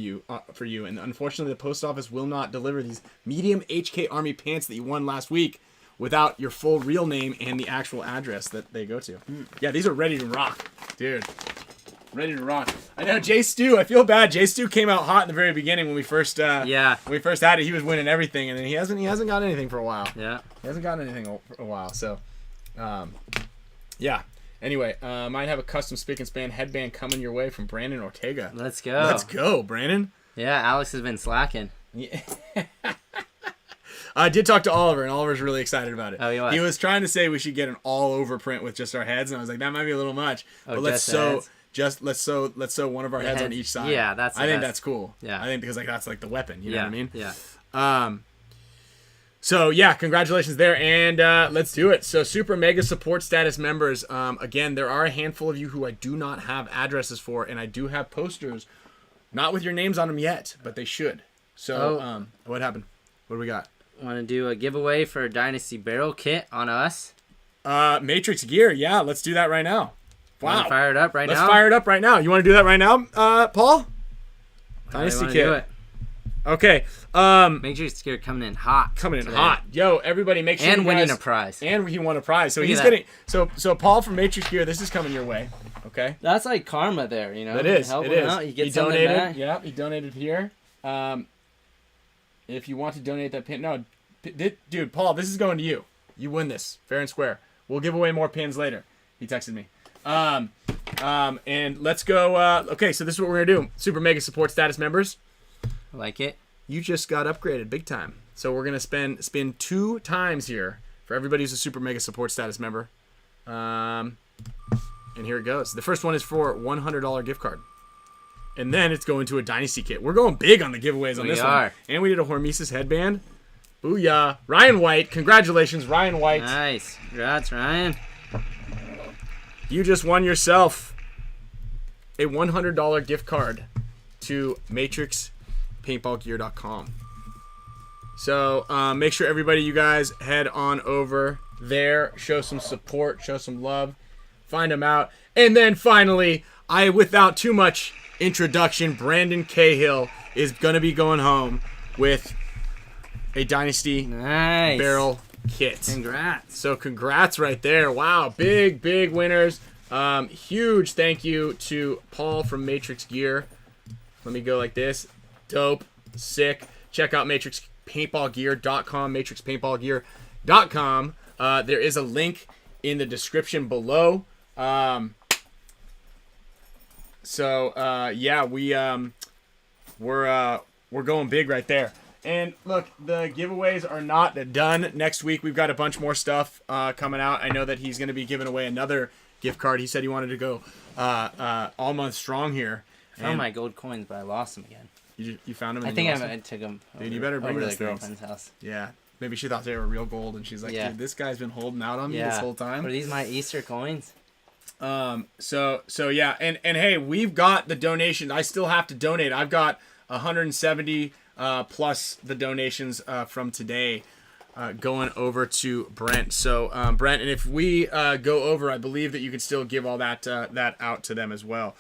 for you. And unfortunately, the post office will not deliver these medium HK Army pants that you won last week without your full real name and the actual address that they go to. Yeah, these are ready to rock, dude. Ready to rock. I know Jay Stu. I feel bad. Jay Stu came out hot in the very beginning when we first had it. He was winning everything, and then he hasn't got anything for a while. Yeah, he hasn't gotten anything for a while. So, yeah. Anyway, might have a custom Spick and Span headband coming your way from Brandon Ortega. Let's go. Let's go, Brandon. Yeah, Alex has been slacking. Yeah. I did talk to Oliver, and Oliver's really excited about it. Oh, he was? He was trying to say we should get an all-over print with just our heads, and I was like, that might be a little much. But let's sew one of our heads on each side. Yeah, I think that's cool. Yeah, I think because that's like the weapon. You know what I mean? Yeah. So yeah, congratulations there, and let's do it. So Super Mega Support Status members. Again, there are a handful of you who I do not have addresses for, and I do have posters, not with your names on them yet, but they should. So what happened? What do we got? Want to do a giveaway for a Dynasty Barrel Kit on us? Matrix Gear. Yeah, let's do that right now. Wow. Fire it up right now. Let's fire it up right now. You want to do that right now, Paul? Dynasty Kit. Do it. Okay. Matrix Gear coming in hot. Hot. Yo, everybody, make sure and winning a prize. And he won a prize. So he's getting. So Paul from Matrix Gear, this is coming your way. Okay. That's like karma there, you know. It is. Help it him is. out. You get he something donated. back. Yeah, he donated here. If you want to donate that pin, no, dude, Paul, this is going to you. You win this fair and square. We'll give away more pins later. He texted me. And let's go. Okay, so this is what we're gonna do. Super Mega Support Status members. I like it. You just got upgraded big time. So we're gonna spin 2 times here for everybody who's a Super Mega Support Status member. And here it goes. The first one is for $100 gift card. And then it's going to a Dynasty kit. We're going big on the giveaways on this one. And we did a Hormesis headband. Booyah. Ryan White. Congratulations, Ryan White. Nice. Congrats, Ryan. You just won yourself a $100 gift card to matrixpaintballgear.com. So make sure everybody, you guys, head on over there. Show some support. Show some love. Find them out. And then finally, without too much introduction, Brandon Cahill is going to be going home with a Dynasty barrel kit. Congrats. So congrats right there. Wow, big winners. Huge thank you to Paul from Matrix Gear. Let me go like this. Dope. Sick. Check out matrixpaintballgear.com, matrixpaintballgear.com. There is a link in the description below. Yeah, we're going big right there. And look, the giveaways are not done. Next week we've got a bunch more stuff coming out. I know that he's going to be giving away another gift card. He said he wanted to go all month strong here. I found my gold coins, but I lost them again. You found them? I think I took them. Dude, you better bring over those to the girlfriend's house. Yeah. Maybe she thought they were real gold, and she's like, dude, this guy's been holding out on me this whole time. Are these my Easter coins? So yeah, and hey, we've got the donation. I still have to donate. I've got 170 plus the donations from today going over to Brent. So Brent, and if we go over, I believe that you can still give all that out to them as well.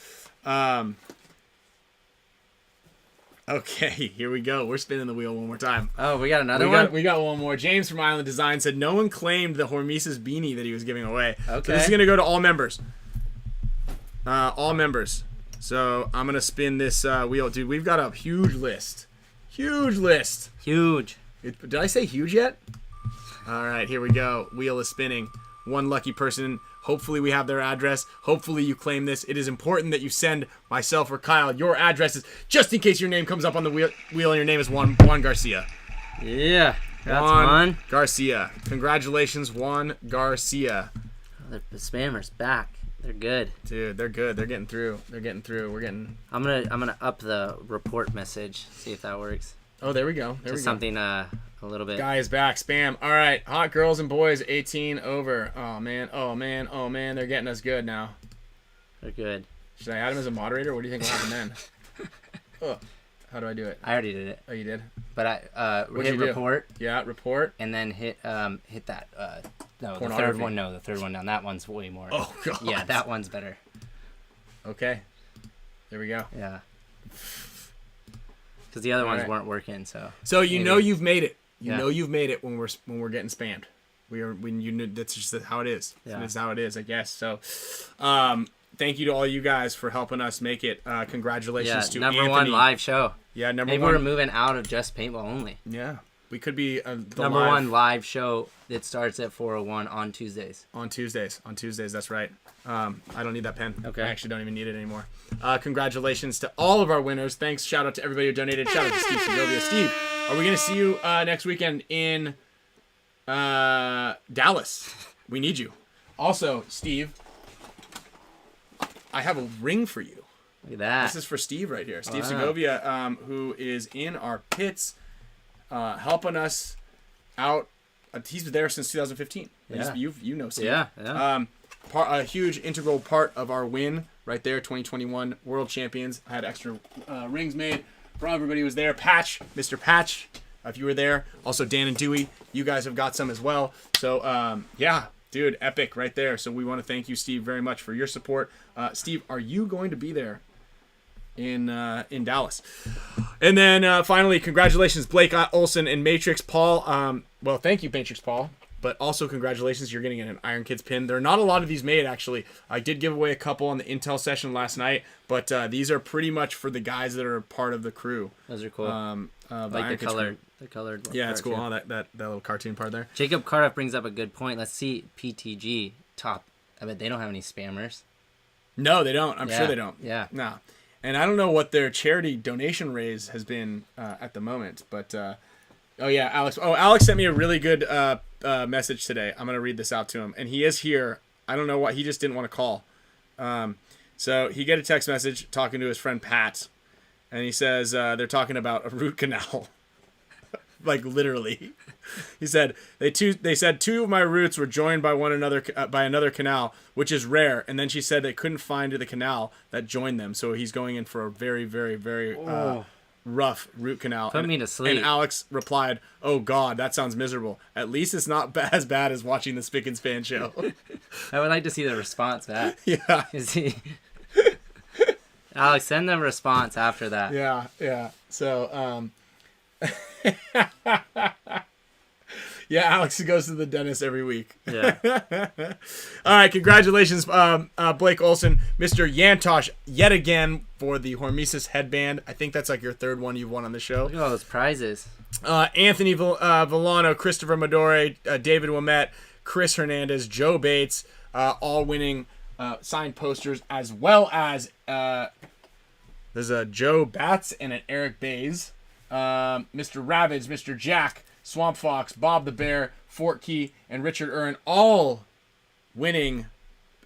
Okay, here we go. We're spinning the wheel one more time. Oh, we got another one? We got one more. James from Island Design said no one claimed the Hormesis beanie that he was giving away. Okay. So this is going to go to all members. All members. So I'm going to spin this wheel. Dude, we've got a huge list. Huge list. Huge. Did I say huge yet? All right, here we go. Wheel is spinning. One lucky person. Hopefully we have their address. Hopefully you claim this. It is important that you send myself or Kyle your addresses just in case your name comes up on the wheel and your name is Juan Garcia. Yeah. That's Juan Garcia. Congratulations, Juan Garcia. The spammers back. They're good. Dude, they're good. They're getting through. We're getting. I'm gonna up the report message. See if that works. Oh, there we go. There we go. Something a little bit. Guy is back. Spam. All right. Hot girls and boys 18 over. Oh man. They're getting us good now. They're good. Should I add him as a moderator? What do you think will happen then? Oh, how do I do it? I already did it. Oh, you did? But I What'd hit you do? report. Yeah, report. And then hit that. No, the Pornography. third one. No, the third one down. That one's way more. Oh god. Yeah, that one's better. Okay. There we go. Yeah. Because the other ones right. weren't working. So you know you've made it. You Yeah. know you've made it when we're getting spammed. That's just how it is. Yeah. It's how it is, I guess. So, thank you to all you guys for helping us make it. Congratulations to number Anthony. one live show. Yeah, Maybe we're moving out of just paintball only. Yeah, we could be the Number live one live show that starts at 4:01 on Tuesdays. on Tuesdays. On Tuesdays, that's right. I don't need that pen. Okay. I actually don't even need it anymore. Congratulations to all of our winners. Thanks. Shout out to everybody who donated. Shout out to Steve Segovia. Steve, are we going to see you next weekend in Dallas? We need you. Also, Steve, I have a ring for you. Look at that. This is for Steve right here. Steve Wow. Segovia, who is in our pits, helping us out. He's been there since 2015. Yeah. You know Steve. Yeah. A huge integral part of our win right there, 2021 World Champions. I had extra rings made for everybody who was there. Patch, Mr. Patch, if you were there. Also Dan and Dewey, you guys have got some as well. So, yeah, dude, epic right there. So we want to thank you, Steve, very much for your support. Steve, are you going to be there in Dallas? And then finally, congratulations, Blake Olson and Matrix Paul. Well, thank you, Matrix Paul. But also congratulations, you're getting an Iron Kids pin. There are not a lot of these made, actually. I did give away a couple on the Intel session last night, but these are pretty much for the guys that are part of the crew. Those are cool. Like the colored. Yeah, it's cool. cartoon. Oh, that little cartoon part there. Jacob Cardiff brings up a good point. Let's see PTG top. I bet they don't have any spammers. No, they don't. I'm sure they don't. Yeah. No. And I don't know what their charity donation raise has been at the moment, but oh yeah, Alex. Oh, Alex sent me a really good message today. I'm gonna read this out to him, and he is here. I don't know what he just didn't want to call. So he get a text message talking to his friend Pat, and he says they're talking about a root canal, like literally. He said they said two of my roots were joined by one another by another canal, which is rare. And then she said they couldn't find the canal that joined them, so he's going in for a very, very, very rough root canal. Put me to sleep. And Alex replied, "Oh God, that sounds miserable. At least it's not as bad as watching the Spick and Span show." I would like to see the response back. Yeah. Is he? Alex, send the response after that. Yeah. So, yeah, Alex goes to the dentist every week. Yeah. All right, congratulations, Blake Olson, Mr. Yantosh, yet again for the Hormesis headband. I think that's like your third one you've won on the show. Look at all those prizes. Anthony Villano, Christopher Madore, David Wimette, Chris Hernandez, Joe Bates, all winning signed posters, as well as there's a Joe Batts and an Eric Bays, Mr. Ravage, Mr. Jack, Swamp Fox, Bob the Bear, Fort Key, and Richard Earn, all winning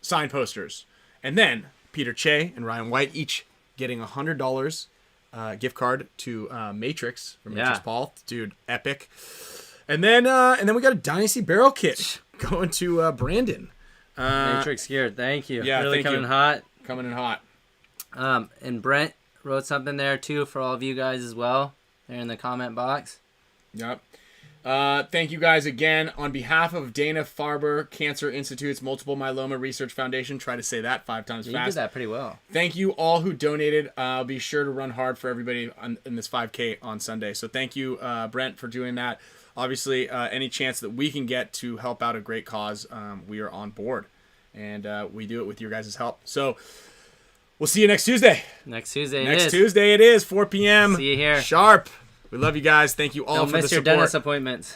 signed posters. And then Peter Che and Ryan White each getting $100 gift card to Matrix from Matrix Paul. Dude, epic. And then we got a Dynasty barrel kit going to Brandon. Matrix gear, thank you. Yeah, really thank coming you. hot. Coming in hot. And Brent wrote something there too for all of you guys as well. There in the comment box. Yep. Thank you guys again on behalf of Dana-Farber Cancer Institute's Multiple Myeloma Research Foundation. Try to say that 5 times You fast. did that pretty well. Thank you all who donated. I'll be sure to run hard for everybody in this 5K on Sunday. So thank you, Brent, for doing that. Obviously, any chance that we can get to help out a great cause, we are on board. And we do it with your guys' help. So we'll see you next Tuesday. Next Tuesday Next Tuesday it is, 4 p.m. See you here. Sharp. We love you guys. Thank you all Don't for the miss your support. dentist appointments.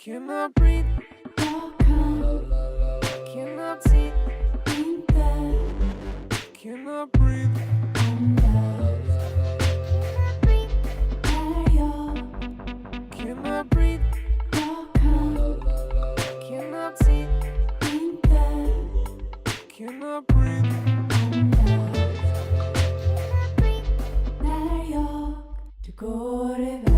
Cannot breathe, jag kan cannot see, inte cannot breathe. andas. När jag Cannot breathe, kan cannot see, inte cannot breathe. andas. När jag, du går iväg.